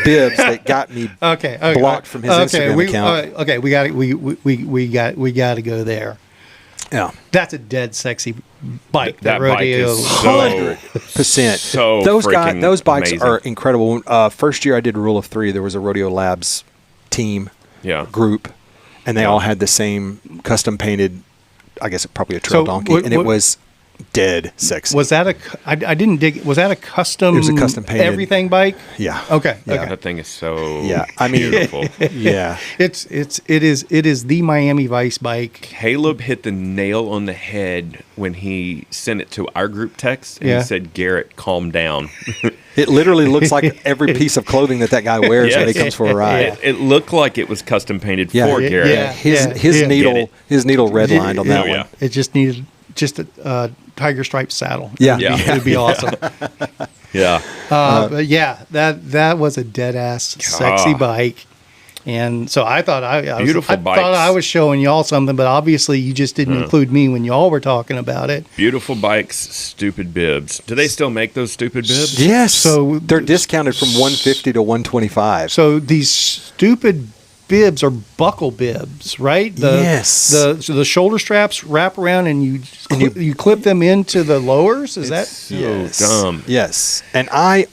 bibs that got me blocked from his Instagram account. We got to go there. Yeah, that's a dead sexy bike. That Rodeo, bike is 100%. So those bikes amazing. are incredible. First year I did Rule of 3. There was a Rodeo Labs team group, and they all had the same custom painted. I guess probably a trail donkey, and it was dead sexy. Was that I didn't dig. Was that a custom? It was a custom painted everything bike. Yeah. Okay. Yeah. Okay. That thing is so beautiful. Yeah. It is the Miami Vice bike. Caleb hit the nail on the head when he sent it to our group text, and he said, "Garrett, calm down." It literally looks like every piece of clothing that guy wears when he comes for a ride. It looked like it was custom painted for Garrett. Yeah. His needle redlined on that one. It just needed a tiger stripe saddle. Yeah. It'd be awesome. Yeah. But that was a dead ass sexy bike. And so I thought I was showing y'all something, but obviously you just didn't include me when y'all were talking about it. Beautiful bikes, stupid bibs. Do they still make those stupid bibs? Yes. So they're discounted from $150 to $125. So these stupid bibs are buckle bibs, right? Yes. The shoulder straps wrap around and you clip them into the lowers. Is so dumb? Yes. And they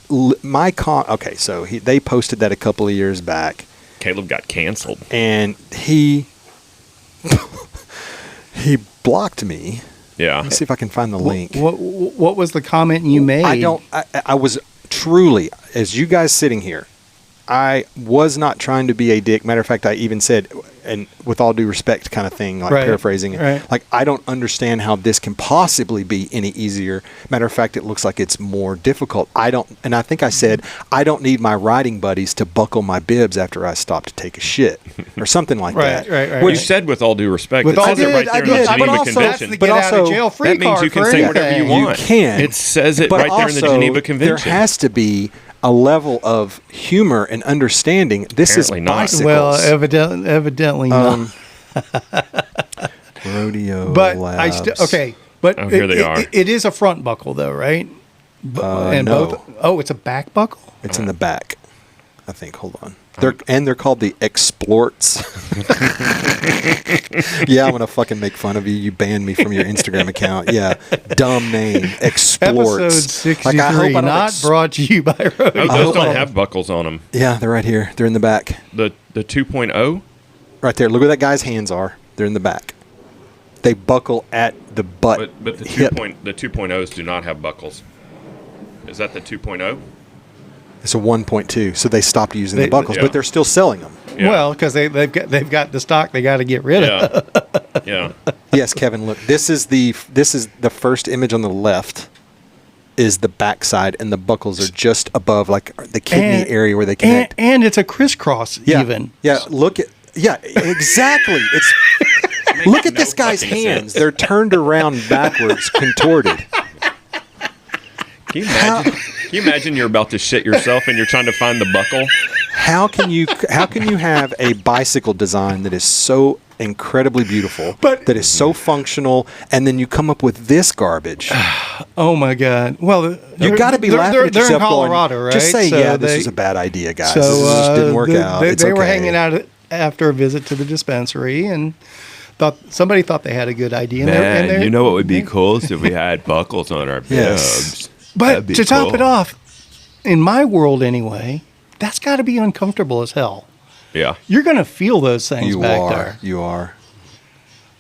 posted that a couple of years back. Caleb got canceled, and he blocked me Yeah. Let me see if I can find the link. What was the comment you made? I was truly, as you guys sitting here, I was not trying to be a dick. Matter of fact, I even said, and with all due respect kind of thing, like paraphrasing it, like, I don't understand how this can possibly be any easier. Matter of fact, it looks like it's more difficult. And I think I said, I don't need my riding buddies to buckle my bibs after I stop to take a shit or something like that. Right. You said with all due respect. With it says it right there in the Geneva Convention. But also, that means you can say whatever you want. You can. It says it right there in the Geneva Convention. There has to be a level of humor and understanding. This Apparently is not. bicycles. Well, evidently not. Rodeo but Labs. But here they are. It is a front buckle, though, right? No. It's a back buckle. It's in the back, I think. Hold on. They're called the Explorts. Yeah, I'm gonna fucking make fun of you. You banned me from your Instagram account. Yeah, dumb name. Explorts. Episode 63, not brought to you by Rodeo. Those don't have buckles on them. Yeah, they're right here. They're in the back. The 2.0? Right there. Look where that guy's hands are. They're in the back. They buckle at the butt. But the hip. the 2.0s do not have buckles. Is that the 2.0? It's a 1.2, so they stopped using the buckles, but they're still selling them. Yeah. Well, because they've got the stock they got to get rid of. Yeah. Yes, Kevin. Look, this is the first image on the left. Is the backside, and the buckles are just above, like the kidney area where they connect. And it's a crisscross even. Yeah. Look at. Yeah. Exactly. It's. Look at this guy's hands. Sense. They're turned around backwards, contorted. Can you imagine you're about to shit yourself and you're trying to find the buckle? How can you have a bicycle design that is so incredibly beautiful, that is so functional, and then you come up with this garbage? Oh my God! Well, you got to be laughing at yourself. They're in Colorado, going, right? Just say, this was a bad idea, guys. So, this just didn't work out. They were hanging out after a visit to the dispensary and somebody thought they had a good idea. Man, you know what would be cool is if we had buckles on our bibs. But to top it off, in my world anyway, that's got to be uncomfortable as hell. Yeah. You're going to feel those things there. You are.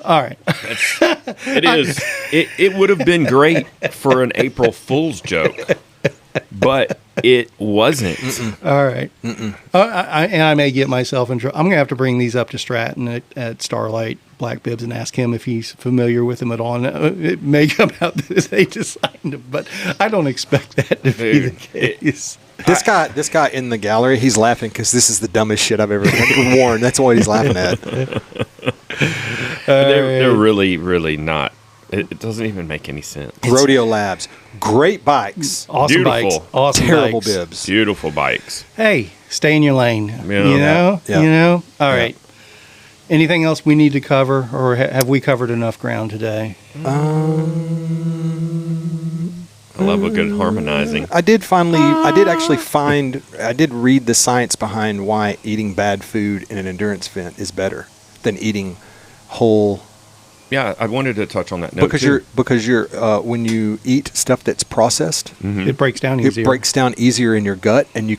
All right. It is. It would have been great for an April Fool's joke, but it wasn't. All right. And I may get myself in trouble. I'm going to have to bring these up to Stratton at Starlight Black Bibs and ask him if he's familiar with them at all. And it may come out that they designed them, but I don't expect that to be the case. This guy in the gallery, he's laughing because this is the dumbest shit I've ever worn. That's what he's laughing at. They're really, really not. It doesn't even make any sense. Rodeo Labs, great bikes, awesome bikes, awesome terrible bikes. bibs, beautiful bikes. Hey, stay in your lane. You know. All right. Anything else we need to cover, or have we covered enough ground today? I love a good harmonizing. I did read the science behind why eating bad food in an endurance event is better than eating whole. Yeah, I wanted to touch on that note because you're when you eat stuff that's processed, it breaks down easier. It breaks down easier in your gut, and you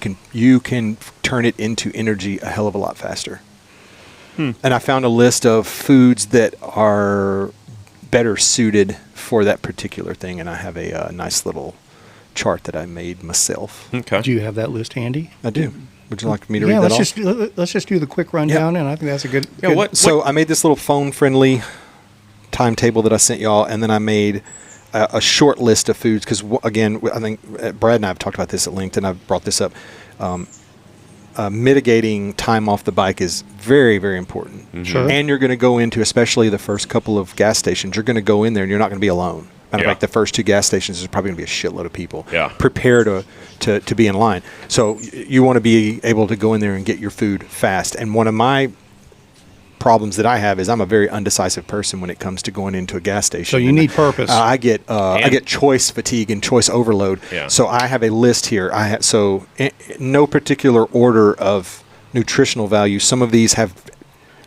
can turn it into energy a hell of a lot faster. And I found a list of foods that are better suited for that particular thing, and I have a nice little chart that I made myself. Okay. Do you have that list handy? I do. Would you like me to read that off? Let's just do the quick rundown, and I think that's a good. So I made this little phone-friendly timetable that I sent y'all, and then I made a short list of foods because, again, I think Brad and I have talked about this at length, and I've brought this up. Mitigating time off the bike is very, very important. Mm-hmm. Sure. And you're going to go into, especially the first couple of gas stations, you're going to go in there and you're not going to be alone. Matter of fact, the first two gas stations, there's probably going to be a shitload of people. Yeah. Prepare to be in line. So you want to be able to go in there and get your food fast. And one of my problems that I have is I'm a very undecisive person when it comes to going into a gas station. So you need purpose. I get choice fatigue and choice overload. Yeah. So I have a list here. No particular order of nutritional value. Some of these have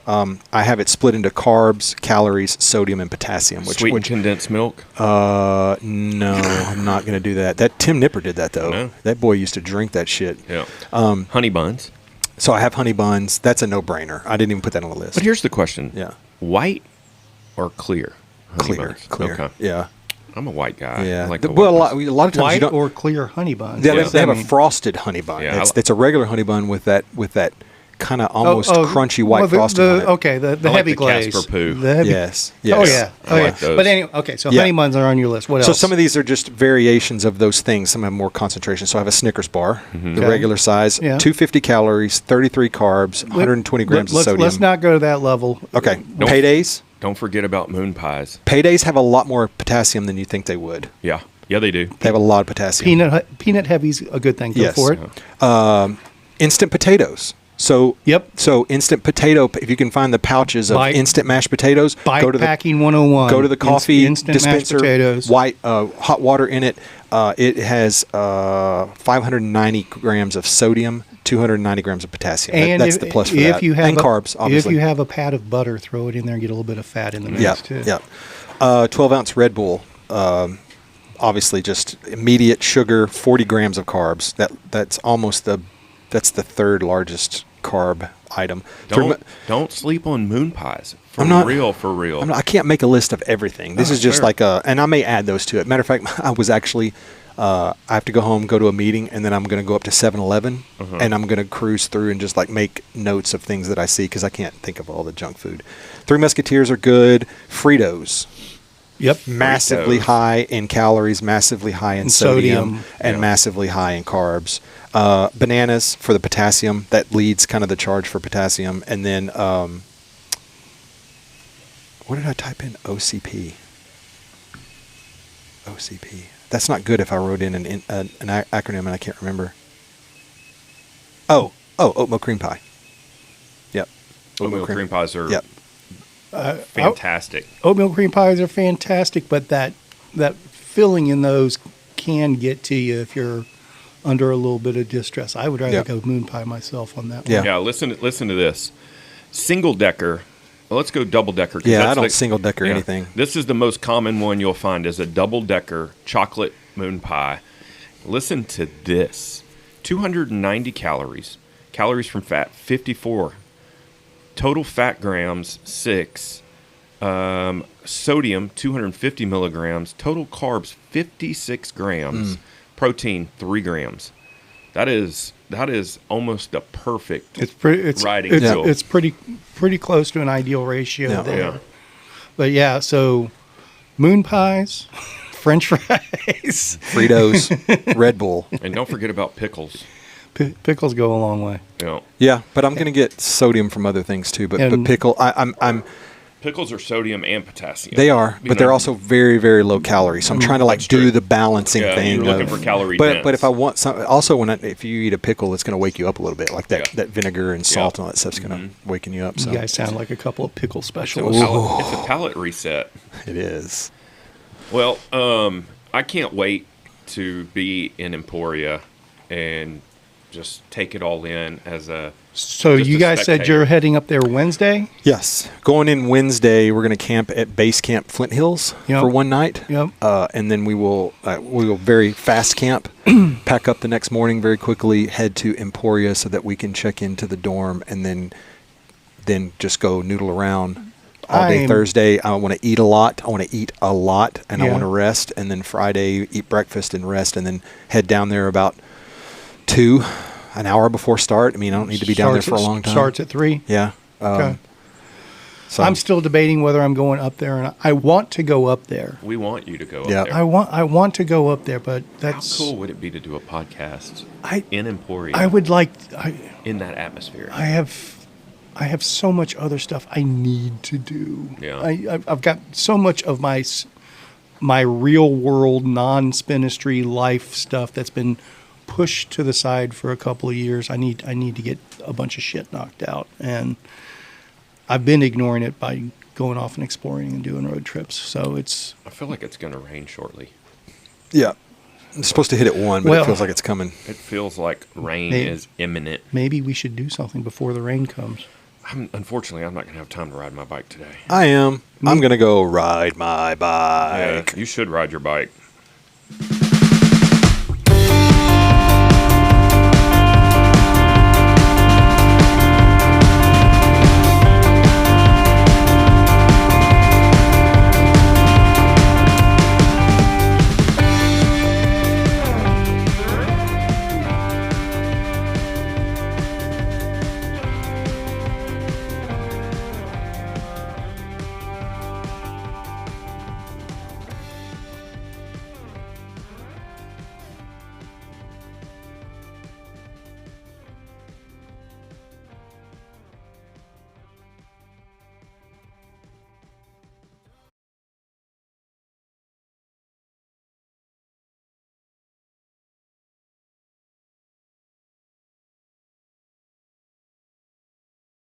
I have it split into carbs, calories, sodium, and potassium. Sweetened condensed milk? No, I'm not going to do that. That Tim Nipper did that though. No. That boy used to drink that shit. Yeah. Honey buns. So I have honey buns. That's a no-brainer. I didn't even put that on the list. But here's the question. Yeah. White or clear? Clear. Okay. Yeah. I'm a white guy. Yeah. I like a lot of times white you don't. or clear honey buns. They have a frosted honey bun. Yeah, It's a regular honey bun with that kind of almost crunchy white frosting on it. Okay, the heavy glaze. Casper poo. Yes. Oh yeah. I like those. But anyway, okay. So honey buns are on your list. What else? So some of these are just variations of those things. Some have more concentration. So I have a Snickers bar, the regular size, 250 calories, 33 carbs, 120 grams of sodium. Let's not go to that level. Okay. Paydays. Don't forget about moon pies. Paydays have a lot more potassium than you think they would. Yeah. Yeah, they do. They have a lot of potassium. Peanut heavy's a good thing. Go for it. Instant potatoes. So instant potato. If you can find the pouches of instant mashed potatoes, go to Packing 101. Go to the coffee instant dispenser. Mashed potatoes. Hot water in it. It has 590 grams of sodium, 290 grams of potassium. And that's the plus for that. And carbs, obviously. If you have a pat of butter, throw it in there and get a little bit of fat in the mix too. Yeah. 12-ounce Red Bull. Obviously, just immediate sugar, 40 grams of carbs. That's the third largest carb item. Don't sleep on moon pies. For real. I can't make a list of everything. This is just and I may add those to it. Matter of fact, I was actually, I have to go home, go to a meeting, and then I'm going to go up to 7-Eleven, and I'm going to cruise through and just make notes of things that I see because I can't think of all the junk food. Three Musketeers are good. Fritos. Yep. Massively high in calories, massively high in sodium, and massively high in carbs. Bananas for the potassium. That leads kind of the charge for potassium. And then, what did I type in? OCP. That's not good if I wrote in an acronym and I can't remember. Oatmeal cream pie. Yep. Oatmeal cream pies are... Yep. Fantastic. Oatmeal cream pies are fantastic, but that filling in those can get to you if you're under a little bit of distress. I would rather go moon pie myself on that one. Yeah, listen to this. Single decker. Well, let's go double decker. Yeah, I don't single decker anything. This is the most common one you'll find is a double decker chocolate moon pie. Listen to this. 290 calories. Calories from fat, 54. Total fat grams, 6. Sodium, 250 milligrams. Total carbs, 56 grams. Protein, 3 grams. That is almost a perfect riding tool. It's pretty close to an ideal ratio there. Yeah. But so moon pies, French fries, Fritos, Red Bull, and don't forget about pickles. Pickles go a long way. Yeah, but I'm going to get sodium from other things too. But pickle, I'm pickles are sodium and potassium. They are, but they're also very, very low calorie. So I'm trying to do the balancing thing. You're looking for calorie. But if I want some, also if you eat a pickle, it's going to wake you up a little bit, like that vinegar and salt and all that stuff's going to waken you up. So. You guys sound like a couple of pickle specialists. It's a palate reset. It is. Well, I can't wait to be in Emporia and just take it all in as a. So you guys said you're heading up there Wednesday? Yes. Going in Wednesday, we're going to camp at Base Camp Flint Hills for one night. Yep. And then we will very fast camp, pack up the next morning very quickly, head to Emporia so that we can check into the dorm and then just go noodle around all day Thursday. I want to eat a lot. I want to rest. And then Friday, eat breakfast and rest, and then head down there about 2 an hour before start. I mean, I don't need to be down there for a long time. Starts at 3? Yeah. Okay. So I'm still debating whether I'm going up there, and I want to go up there. We want you to go up there. I want to go up there, but that's... How cool would it be to do a podcast in Emporia? I would like... in that atmosphere. I have so much other stuff I need to do. Yeah. I've got so much of my real world non-spinistry life stuff that's been pushed to the side for a couple of years. I need to get a bunch of shit knocked out, and I've been ignoring it by going off and exploring and doing road trips. So I feel like it's going to rain shortly. Yeah. It's supposed to hit at 1, but it feels like it's coming. It feels like rain is imminent. Maybe we should do something before the rain comes. Unfortunately, I'm not going to have time to ride my bike today. I am. I'm going to go ride my bike. Yeah, you should ride your bike.